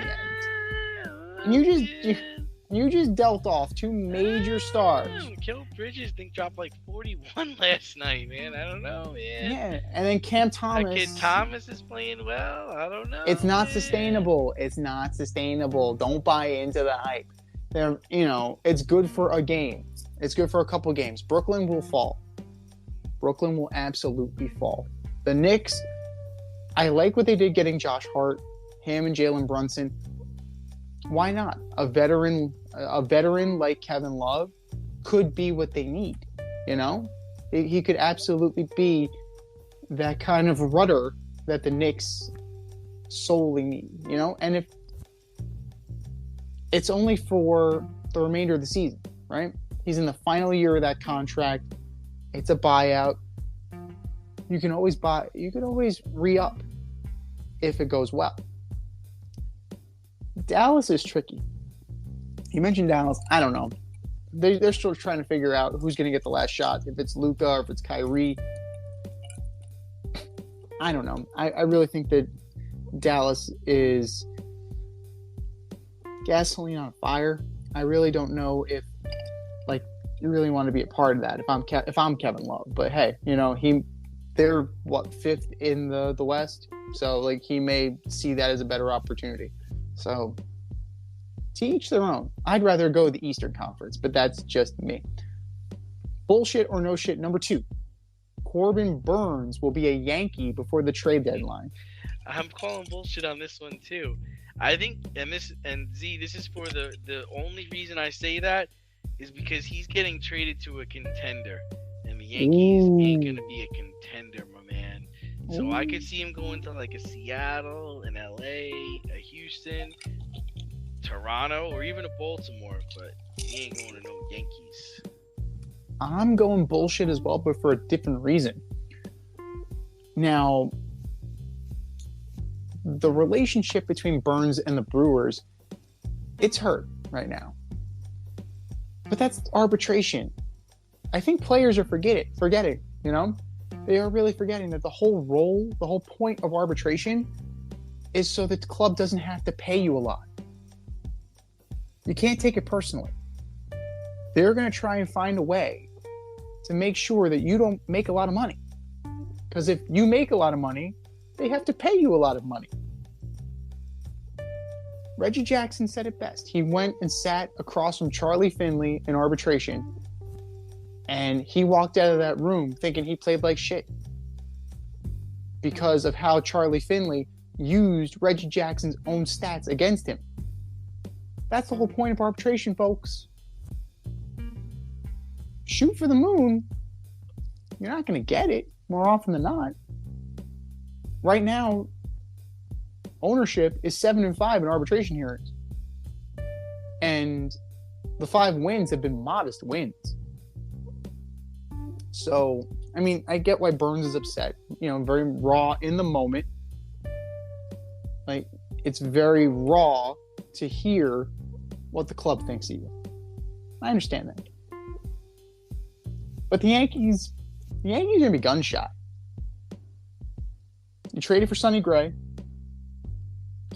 the end. You just dealt off two major stars. Kel Bridges dropped like 41 last night, man. I don't know, man. Yeah, and then Cam Thomas. Kid Thomas is playing well. I don't know. It's not man. sustainable. It's not sustainable. Don't buy into the hype. It's good for a game. It's good for a couple games. Brooklyn will fall. Brooklyn will absolutely fall. The Knicks, I like what they did getting Josh Hart, him and Jalen Brunson. Why not? A veteran like Kevin Love could be what they need. He could absolutely be that kind of rudder that the Knicks solely need. And if it's only for the remainder of the season, right? He's in the final year of that contract. It's a buyout. You can always re-up if it goes well. Dallas is tricky. You mentioned Dallas. I don't know. They're still trying to figure out who's going to get the last shot. If it's Luka or if it's Kyrie. I don't know. I really think that Dallas is gasoline on fire. I really don't know if you really want to be a part of that. If I'm Kevin Love, but hey, they're fifth in the West, so he may see that as a better opportunity. So to each their own. I'd rather go the Eastern Conference, but that's just me. Bullshit or no shit, number 2. Corbin Burnes will be a Yankee before the trade deadline. I'm calling bullshit on this one too. I think, this is for the only reason I say that is because he's getting traded to a contender, and the Yankees ain't gonna be a contender, my man. So I could see him going to a Seattle, an LA, a Houston, Toronto, or even a Baltimore, but he ain't going to no Yankees. I'm going bullshit as well, but for a different reason. Now, the relationship between Burnes and the Brewers, it's hurt right now. But that's arbitration. I think players are forgetting, you know? They are really forgetting that the whole point of arbitration is so that the club doesn't have to pay you a lot. You can't take it personally. They're going to try and find a way to make sure that you don't make a lot of money. Because if you make a lot of money, they have to pay you a lot of money. Reggie Jackson said it best. He went and sat across from Charlie Finley in arbitration, and he walked out of that room thinking he played like shit because of how Charlie Finley used Reggie Jackson's own stats against him. That's the whole point of arbitration, folks. Shoot for the moon. You're not going to get it more often than not. Right now, ownership is 7-5 in arbitration hearings. And the 5 wins have been modest wins. So, I mean, I get why Burnes is upset. You know, very raw in the moment. Like, it's very raw to hear what the club thinks of you. I understand that. But the Yankees are going to be gun-shy. You traded for Sonny Gray.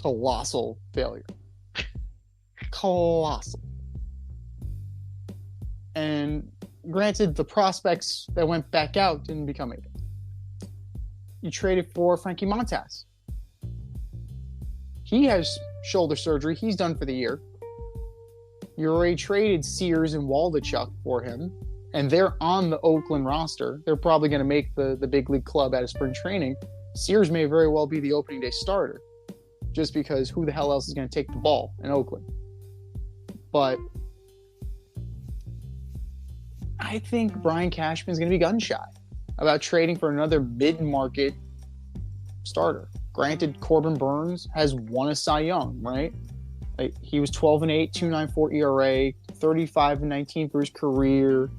Colossal failure. Colossal. And granted, the prospects that went back out didn't become anything. You traded for Frankie Montas. He has shoulder surgery. He's done for the year. You already traded Sears and Waldachuk for him, and they're on the Oakland roster. They're probably going to make the big league club out of spring training. Sears may very well be the opening day starter, just because who the hell else is going to take the ball in Oakland? But I think Brian Cashman is going to be gun shy about trading for another mid-market starter. Granted, Corbin Burnes has won a Cy Young, right? Like, he was 12-8, 2.94 ERA, 35-19 for his career.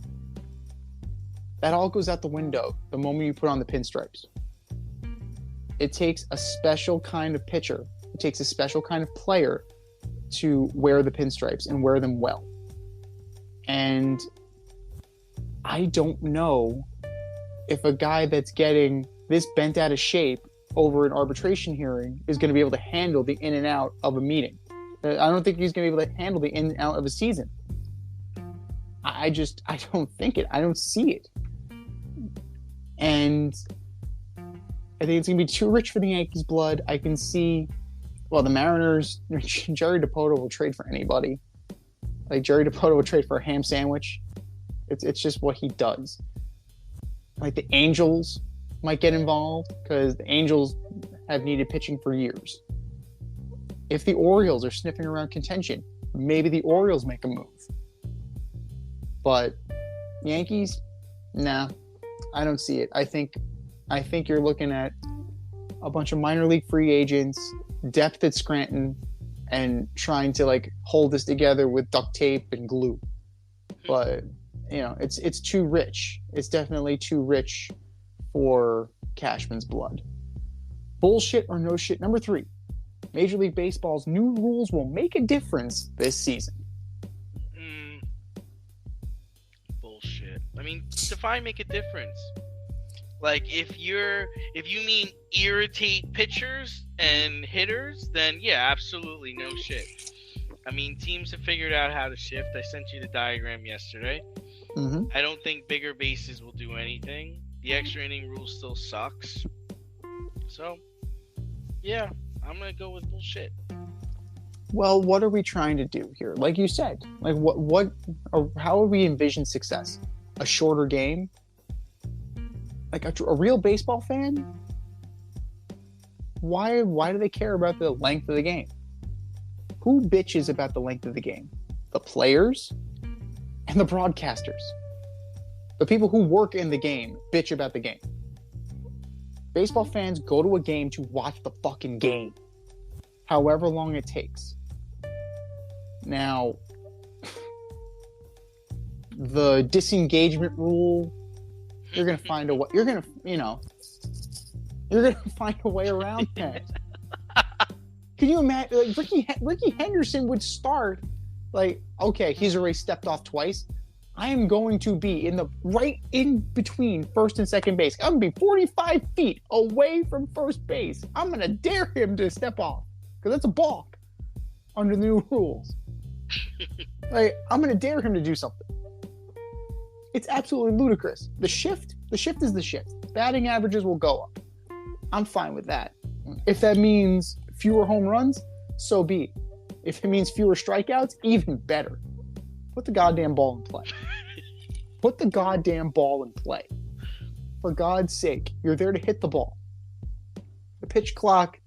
That all goes out the window the moment you put on the pinstripes. It takes a special kind of pitcher. It takes a special kind of player to wear the pinstripes and wear them well. And I don't know if a guy that's getting this bent out of shape over an arbitration hearing is going to be able to handle the in and out of a meeting. I don't think he's going to be able to handle the in and out of a season. I don't think it. I don't see it. And I think it's going to be too rich for the Yankees' blood. I can see, well, the Mariners, Jerry Dipoto will trade for anybody. Like, Jerry Dipoto will trade for a ham sandwich. It's just what he does. Like, the Angels might get involved because the Angels have needed pitching for years. If the Orioles are sniffing around contention, maybe the Orioles make a move. But Yankees, nah, I don't see it. I think you're looking at a bunch of minor league free agents, depth at Scranton, and trying to like hold this together with duct tape and glue. But you know, it's too rich. It's definitely too rich for Cashman's blood. Bullshit or no shit. Number 3, Major League Baseball's new rules will make a difference this season. Bullshit. I mean, define make a difference. Like, if you mean irritate pitchers and hitters, then yeah, absolutely no shit. I mean, teams have figured out how to shift. I sent you the diagram yesterday. Mm-hmm. I don't think bigger bases will do anything. The extra inning rule still sucks. So, yeah, I'm going to go with bullshit. Well, what are we trying to do here? Like you said, like how would we envision success? A shorter game? Like a real baseball fan? Why do they care about the length of the game? Who bitches about the length of the game? The players and the broadcasters. The people who work in the game bitch about the game. Baseball fans go to a game to watch the fucking game, however long it takes. Now, the disengagement rule, you're gonna find a way. You're gonna find a way around that. Can you imagine? Like Ricky Henderson would start Like, okay, he's already stepped off twice. I am going to be right in between first and second base. I'm going to be 45 feet away from first base. I'm going to dare him to step off because that's a balk under the new rules. Like, I'm going to dare him to do something. It's absolutely ludicrous. The shift is the shift. Batting averages will go up. I'm fine with that. If that means fewer home runs, so be it. If it means fewer strikeouts, even better. Put the goddamn ball in play. Put the goddamn ball in play. For God's sake, you're there to hit the ball. The pitch clock,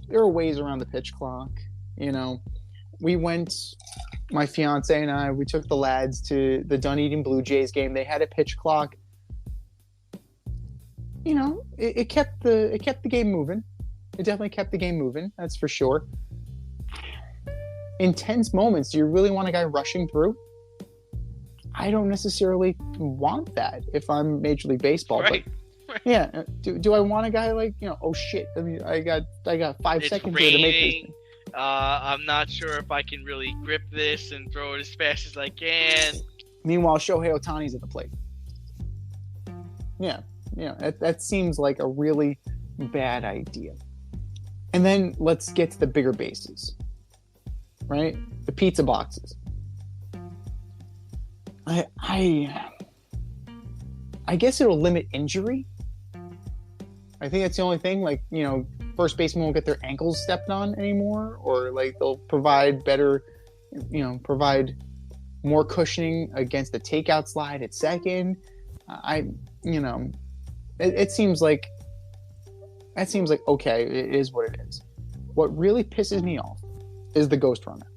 there are ways around the pitch clock. You know, my fiance and I, we took the lads to the Dunedin Blue Jays game. They had a pitch clock. You know, it kept the game moving. It definitely kept the game moving, that's for sure. Intense moments, do you really want a guy rushing through? I don't necessarily want that if I'm Major League Baseball. Right. But yeah, do I want a guy like, you know, oh shit, I mean, I got 5 seconds here to make this. I'm not sure if I can really grip this and throw it as fast as I can. Meanwhile, Shohei Ohtani's at the plate. Yeah, that seems like a really bad idea. And then let's get to the bigger bases, right? The pizza boxes. I guess it'll limit injury. I think that's the only thing. Like, you know, first basemen won't get their ankles stepped on anymore, or like they'll provide more cushioning against the takeout slide at second. It seems like okay, it is what it is. What really pisses me off is the ghost runner.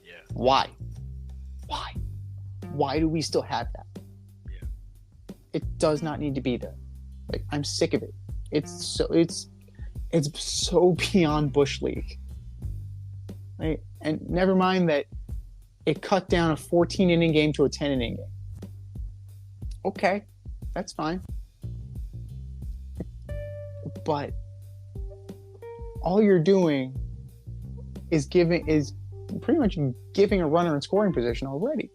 Yeah. Why do we still have that? Yeah. It does not need to be there. Like, I'm sick of it. It's so beyond Bush League. Right? And never mind that it cut down a 14-inning game to a 10-inning game. Okay, that's fine. But all you're doing is pretty much giving a runner in scoring position already.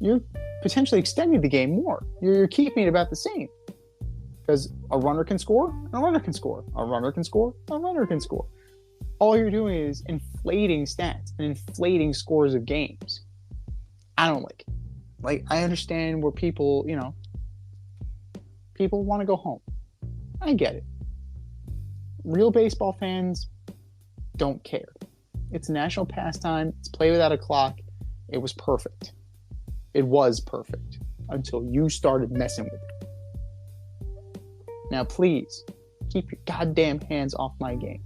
You're potentially extending the game more. You're keeping it about the same. Because a runner can score, a runner can score, a runner can score, a runner can score. All you're doing is inflating stats and inflating scores of games. I don't like it. Like, I understand where people want to go home. I get it. Real baseball fans don't care. It's a national pastime. It's play without a clock. It was perfect. It was perfect until you started messing with it. Now, please, keep your goddamn hands off my game.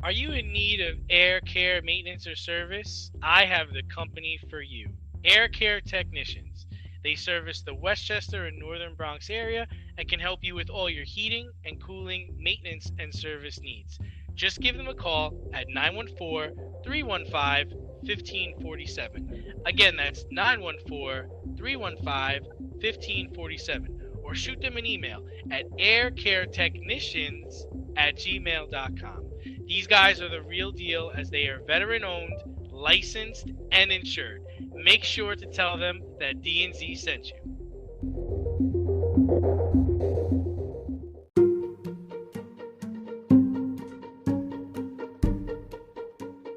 Are you in need of air care maintenance or service? I have the company for you. Air Care Technicians. They service the Westchester and Northern Bronx area and can help you with all your heating and cooling, maintenance, and service needs. Just give them a call at 914-315-1547. Again, that's 914-315-1547. Or shoot them an email at aircaretechnicians@gmail.com. These guys are the real deal, as they are veteran-owned, licensed, and insured. Make sure to tell them that D&Z sent you.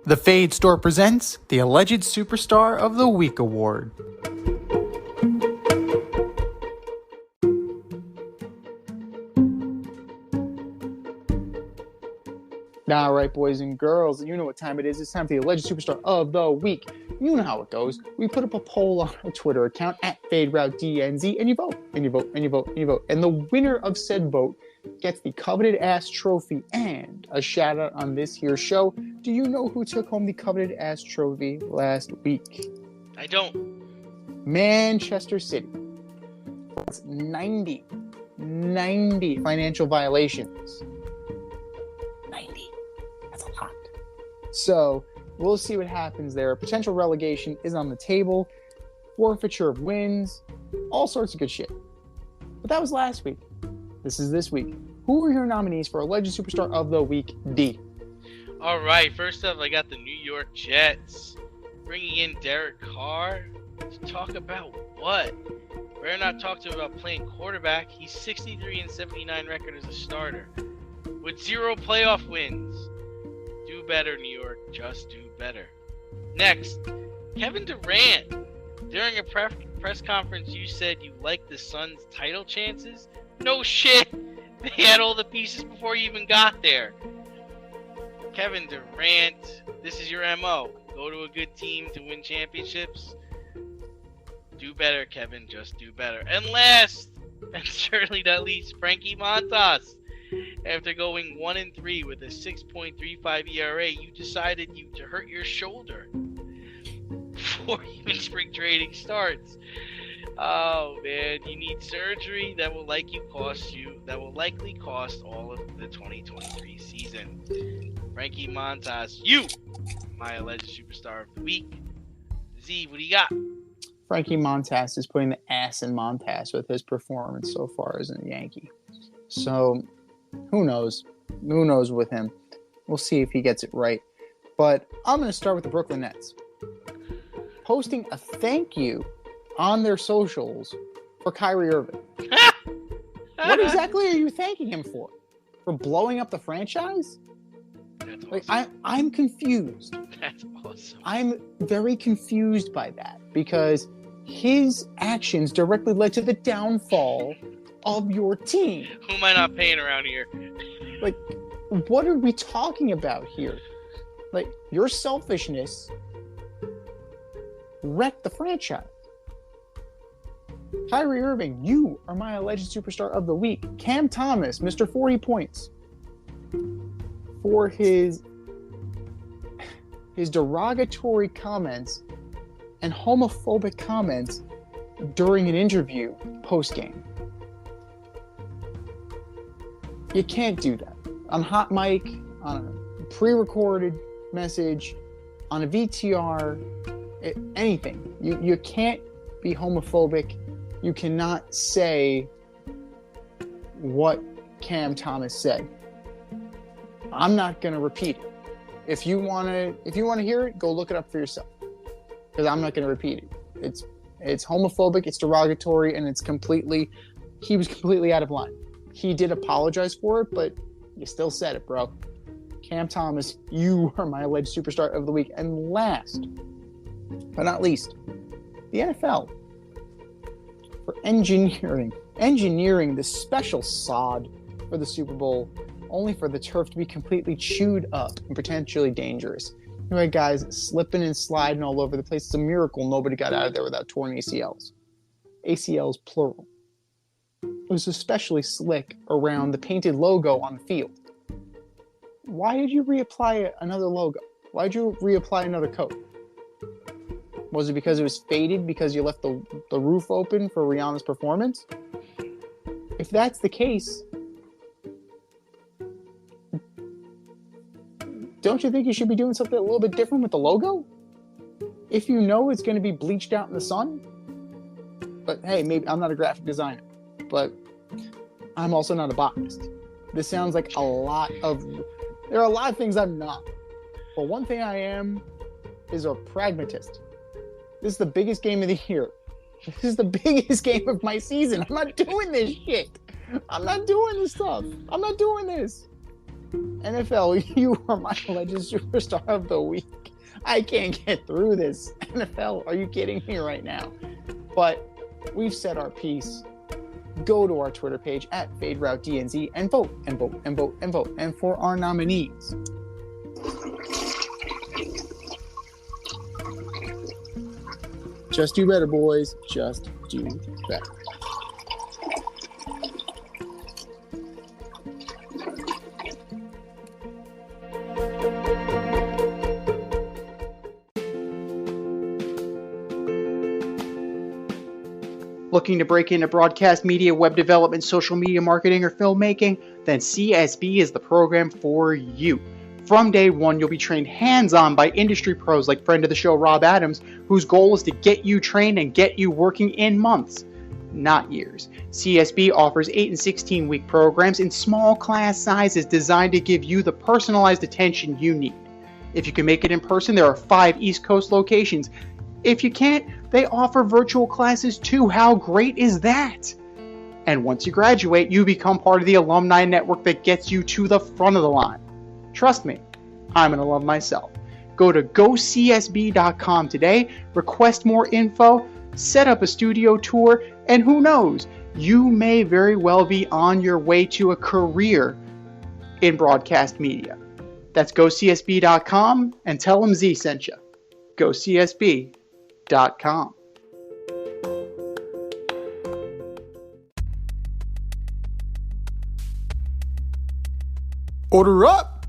The Fade Store presents the Alleged Superstar of the Week Award. All right, boys and girls, you know what time it is. It's time for the Alleged Superstar of the Week. You know how it goes. We put up a poll on our Twitter account at FadeRouteDNZ, and you vote, and you vote, and you vote, and you vote. And the winner of said vote gets the coveted ass trophy and a shout out on this here show. Do you know who took home the coveted ass trophy last week? I don't. Manchester City. That's 90 financial violations. 90. That's a lot. So we'll see what happens there. Potential relegation is on the table. Forfeiture of wins. All sorts of good shit. But that was last week. This is this week. Who are your nominees for Alleged Superstar of the Week, D? All right, first up, I got the New York Jets bringing in Derek Carr to talk about what? Better not talk to him about playing quarterback. He's 63-79 record as a starter with 0 playoff wins. Do better, New York. Just do better. Next, Kevin Durant. During a press conference, you said you liked the Suns' title chances. No shit. They had all the pieces before you even got there. Kevin Durant, this is your MO. Go to a good team to win championships. Do better, Kevin. Just do better. And last, and certainly not least, Frankie Montas. After going 1-3 with a 6.35 ERA, you decided to hurt your shoulder before even spring training starts. Oh man, you need surgery that will likely cost all of the 2023 season. Frankie Montas, you, my alleged superstar of the week. Z, what do you got? Frankie Montas is putting the ass in Montas with his performance so far as a Yankee. So, who knows? Who knows with him? We'll see if he gets it right. But I'm going to start with the Brooklyn Nets. Posting a thank you on their socials for Kyrie Irving. What exactly are you thanking him for? For blowing up the franchise? That's awesome. Like, I'm confused. That's awesome. I'm very confused by that because his actions directly led to the downfall of your team. Who am I not paying around here? Like, what are we talking about here? Like, your selfishness wrecked the franchise. Kyrie Irving, you are my alleged superstar of the week. Cam Thomas, Mr. 40 points, for his derogatory comments and homophobic comments during an interview post-game. You can't do that. On hot mic, on a pre-recorded message, on a VTR, anything. You can't be homophobic. You cannot say what Cam Thomas said. I'm not going to repeat it. If you want to hear it, go look it up for yourself. Because I'm not going to repeat it. It's homophobic, it's derogatory, and he was completely out of line. He did apologize for it, but you still said it, bro. Cam Thomas, you are my alleged superstar of the week. And last, but not least, the NFL for engineering the special sod for the Super Bowl, only for the turf to be completely chewed up and potentially dangerous. Anyway, guys, slipping and sliding all over the place. It's a miracle nobody got out of there without torn ACLs. ACLs, plural. It was especially slick around the painted logo on the field. Why did you reapply another logo? Why did you reapply another coat? Was it because it was faded because you left the roof open for Rihanna's performance? If that's the case, don't you think you should be doing something a little bit different with the logo? If you know it's going to be bleached out in the sun? But hey, maybe I'm not a graphic designer, but I'm also not a botanist. This sounds like there are a lot of things I'm not. But one thing I am is a pragmatist. This is the biggest game of the year. This is the biggest game of my season. I'm not doing this shit. I'm not doing this stuff. I'm not doing this. NFL, you are my alleged superstar of the week. I can't get through this. NFL, are you kidding me right now? But we've said our piece. Go to our Twitter page at FadeRouteDNZ and vote and vote and vote and vote. And for our nominees, just do better, boys. Just do better. Looking to break into broadcast media, web development, social media marketing, or filmmaking? Then CSB is the program for you. From day one, you'll be trained hands-on by industry pros like friend of the show Rob Adams, whose goal is to get you trained and get you working in months, not years. CSB offers 8 and 16-week programs in small class sizes designed to give you the personalized attention you need. If you can make it in person, there are 5 East Coast locations. If you can't, they offer virtual classes too. How great is that? And once you graduate, you become part of the alumni network that gets you to the front of the line. Trust me, I'm an alum myself. Go to gocsb.com today, request more info, set up a studio tour, and who knows, you may very well be on your way to a career in broadcast media. That's gocsb.com and tell them Z sent you. gocsb.com. Order up!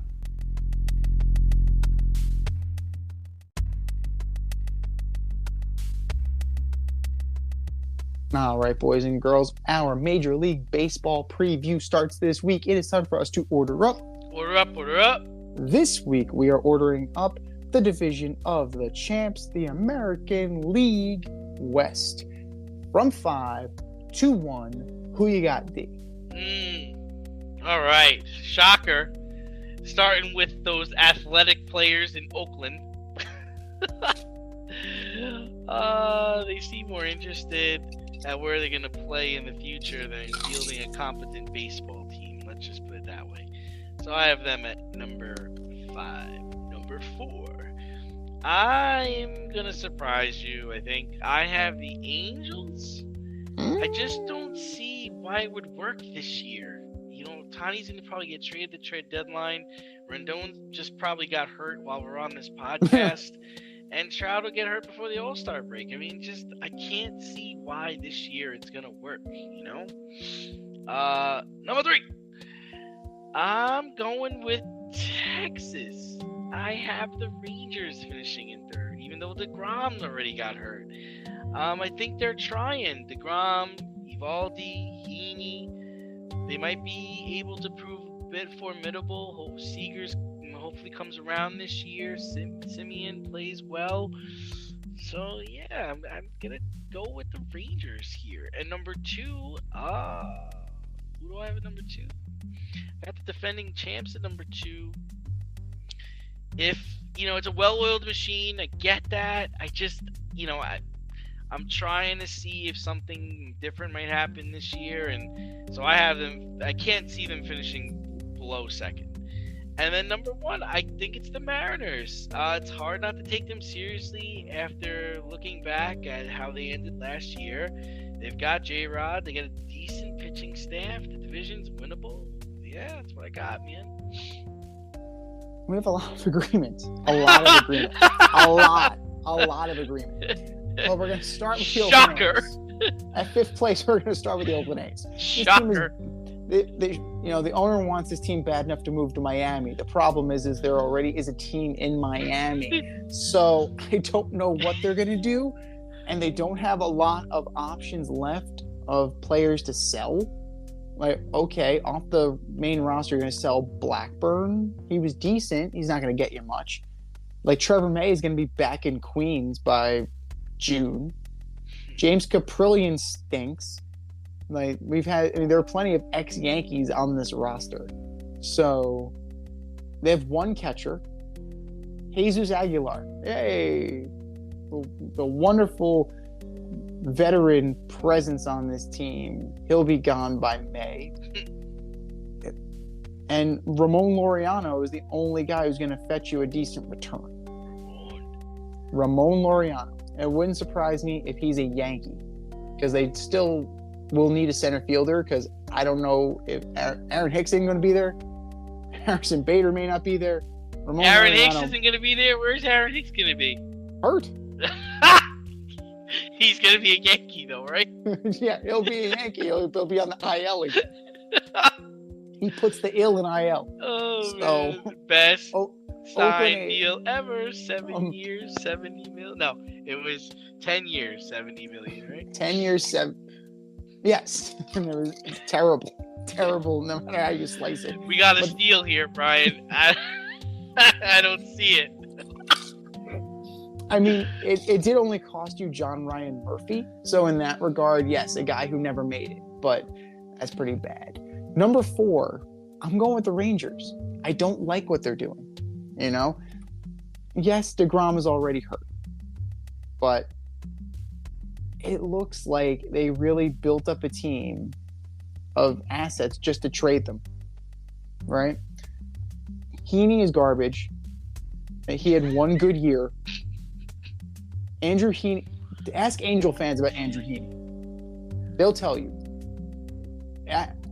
All right, boys and girls, our Major League Baseball preview starts this week. It is time for us to order up. Order up, order up. This week, we are ordering up the division of the champs, the American League West. From 5 to 1, who you got, D? All right, shocker. Starting with those athletic players in Oakland. They seem more interested at where they're going to play in the future than fielding a competent baseball team. Let's just put it that way. So I have them at number 5. Number 4. I am going to surprise you, I think. I have the Angels. I just don't see why it would work this year. You know, Tani's going to probably get traded at the trade deadline. Rendon just probably got hurt while we're on this podcast. And Trout will get hurt before the All-Star break. I mean, I can't see why this year it's going to work, you know? Number 3. I'm going with Texas. I have the Rangers finishing in 3rd, even though DeGrom already got hurt. I think they're trying. DeGrom, Eovaldi, Heaney. They might be able to prove a bit formidable. Seager's hopefully comes around this year. Simeon plays well. So, yeah, I'm going to go with the Rangers here. And number 2, who do I have at number 2? I got the defending champs at number 2. If, it's a well-oiled machine, I get that. I just, I'm trying to see if something different might happen this year, and so I have them. I can't see them finishing below 2nd. And then number 1, I think it's the Mariners. It's hard not to take them seriously after looking back at how they ended last year. They've got J-Rod. They got a decent pitching staff. The division's winnable. Yeah, that's what I got, man. We have a lot of agreement. A lot of agreement. A lot of agreement. Well, we're going to start with the Oakland A's. At 5th place, we're going to start with the Oakland A's. Shocker. The owner wants his team bad enough to move to Miami. The problem is there already is a team in Miami. So I don't know what they're going to do, and they don't have a lot of options left of players to sell. Like, okay, off the main roster, you're going to sell Blackburn. He was decent. He's not going to get you much. Like, Trevor May is going to be back in Queens by June. James Caprillion stinks. Like, there are plenty of ex-Yankees on this roster. So, they have one catcher, Jesus Aguilar. Hey! The wonderful veteran presence on this team. He'll be gone by May. And Ramon Laureano is the only guy who's going to fetch you a decent return. Ramon Laureano. It wouldn't surprise me if he's a Yankee, because they still will need a center fielder, because I don't know if Aaron Hicks isn't going to be there. Harrison Bader may not be there. Aaron Hicks isn't going to be there? Where's Aaron Hicks going to be? Hurt. He's going to be a Yankee, though, right? Yeah, he'll be a Yankee. He'll be on the IL again. He puts the ill in IL. Oh, man. The best sign Oakland deal ever. 7 years, 70 million. No, it was 10 years, 70 million, right? 10 years, 7. Yes. It was terrible, no matter how you slice it. We got a steal here, Brian. I don't see it. I mean, it did only cost you John Ryan Murphy. So in that regard, yes, a guy who never made it. But that's pretty bad. Number 4, I'm going with the Rangers. I don't like what they're doing. You know? Yes, DeGrom is already hurt. But it looks like they really built up a team of assets just to trade them. Right? Heaney is garbage. He had one good year. Andrew Heaney. Ask Angel fans about Andrew Heaney. They'll tell you.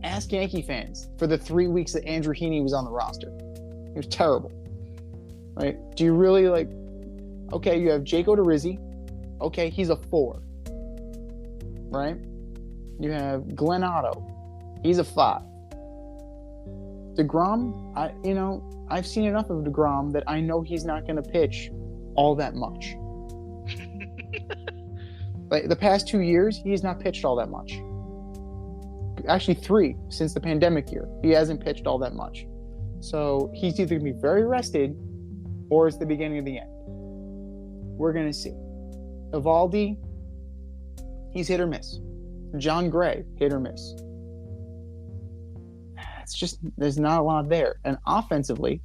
Ask Yankee fans for the 3 weeks that Andrew Heaney was on the roster. He was terrible. Right? Do you really like... Okay, you have Jake Odorizzi. Okay, he's a 4. Right? You have Glenn Otto. He's a 5. DeGrom, I've seen enough of DeGrom that I know he's not going to pitch all that much. Like the past 2 years, he's not pitched all that much. Actually, 3 since the pandemic year. He hasn't pitched all that much. So he's either going to be very rested or it's the beginning of the end. We're going to see. Evaldi, he's hit or miss. John Gray, hit or miss. It's just, there's not a lot there. And offensively,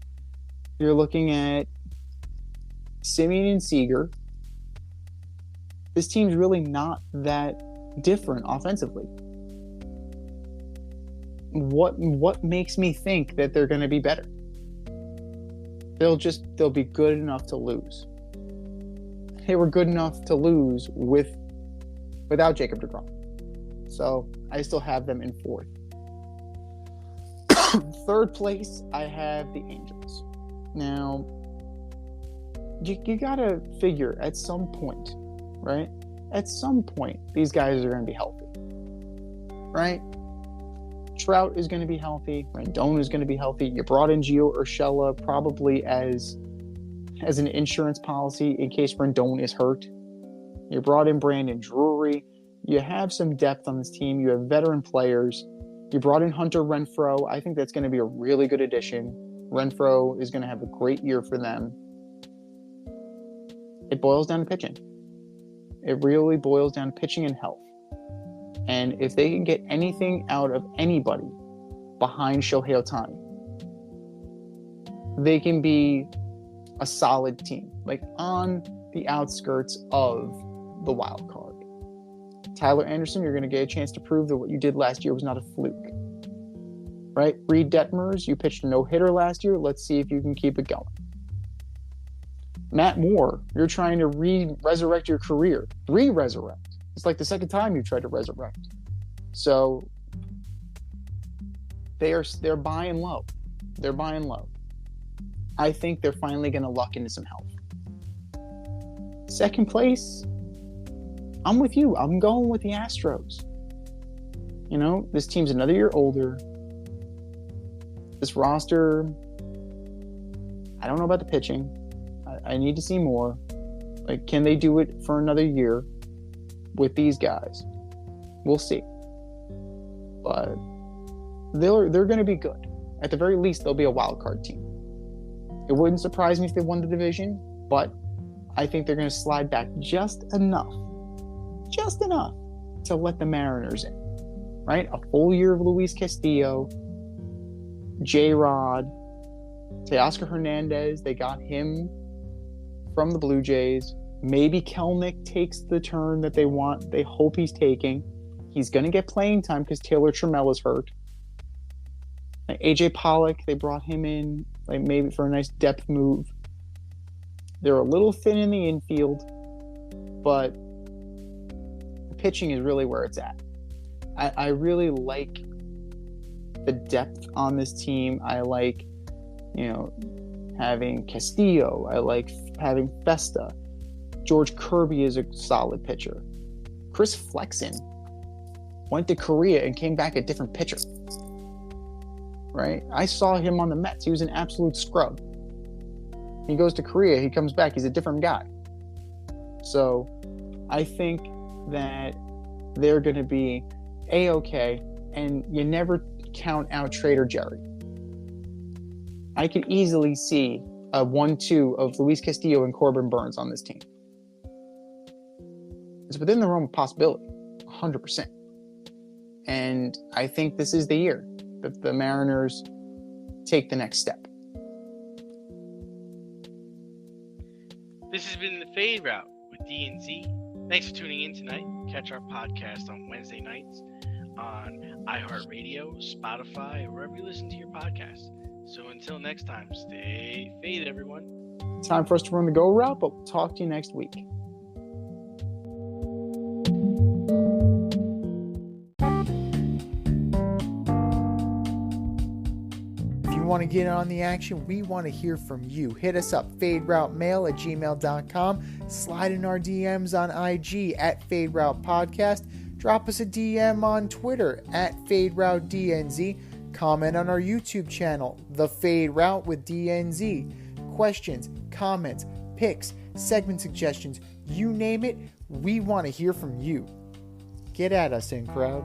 you're looking at Simeon and Seager. This team's really not that different offensively. What makes me think that they're going to be better? They'll be good enough to lose. They were good enough to lose without Jacob deGrom. So I still have them in 4th. 3rd place, I have the Angels. Now, you gotta figure at some point, right? At some point, these guys are going to be healthy, right? Trout is going to be healthy. Rendon is going to be healthy. You brought in Gio Urshela probably as an insurance policy in case Rendon is hurt. You brought in Brandon Drury. You have some depth on this team. You have veteran players. You brought in Hunter Renfroe. I think that's going to be a really good addition. Renfroe is going to have a great year for them. It boils down to pitching. It really boils down to pitching and health. And if they can get anything out of anybody behind Shohei Ohtani, they can be a solid team, like on the outskirts of the wild card. Tyler Anderson, you're going to get a chance to prove that what you did last year was not a fluke. Right? Reed Detmers, you pitched a no-hitter last year. Let's see if you can keep it going. Matt Moore, you're trying to resurrect your career. Re-resurrect. It's like the second time you tried to resurrect. So they're buying low. They're buying low. I think they're finally going to luck into some health. 2nd place, I'm with you. I'm going with the Astros. This team's another year older. This roster, I don't know about the pitching. I need to see more. Like, can they do it for another year with these guys? We'll see. But they're going to be good. At the very least, they'll be a wild card team. It wouldn't surprise me if they won the division, but I think they're going to slide back just enough to let the Mariners in, right? A full year of Luis Castillo, J-Rod, Teoscar Hernandez. They got him from the Blue Jays. Maybe Kelnick takes the turn that they want. They hope he's taking. He's going to get playing time because Taylor Trammell is hurt. AJ Pollock, they brought him in maybe for a nice depth move. They're a little thin in the infield, but the pitching is really where it's at. I really like the depth on this team. I like, having Castillo. I like having Festa. George Kirby is a solid pitcher. Chris Flexen went to Korea and came back a different pitcher. Right? I saw him on the Mets. He was an absolute scrub. He goes to Korea. He comes back. He's a different guy. So I think that they're going to be A-okay, and you never count out Trader Jerry. I could easily see a 1-2 of Luis Castillo and Corbin Burnes on this team. It's within the realm of possibility, 100%. And I think this is the year that the Mariners take the next step. This has been the Fade Route with D&Z. Thanks for tuning in tonight. Catch our podcast on Wednesday nights on iHeartRadio, Spotify, or wherever you listen to your podcasts. So until next time, stay fade, everyone. Time for us to run the go route, but we'll talk to you next week. Want to get on the action, we want to hear from you. Hit us up, faderoutemail@gmail.com. Slide in our DMs on IG at Fade Route Podcast. Drop us a DM on Twitter at FadeRouteDNZ. Comment on our YouTube channel, The Fade Route with DNZ. Questions, comments, picks, segment suggestions, you name it, we want to hear from you. Get at us, in crowd.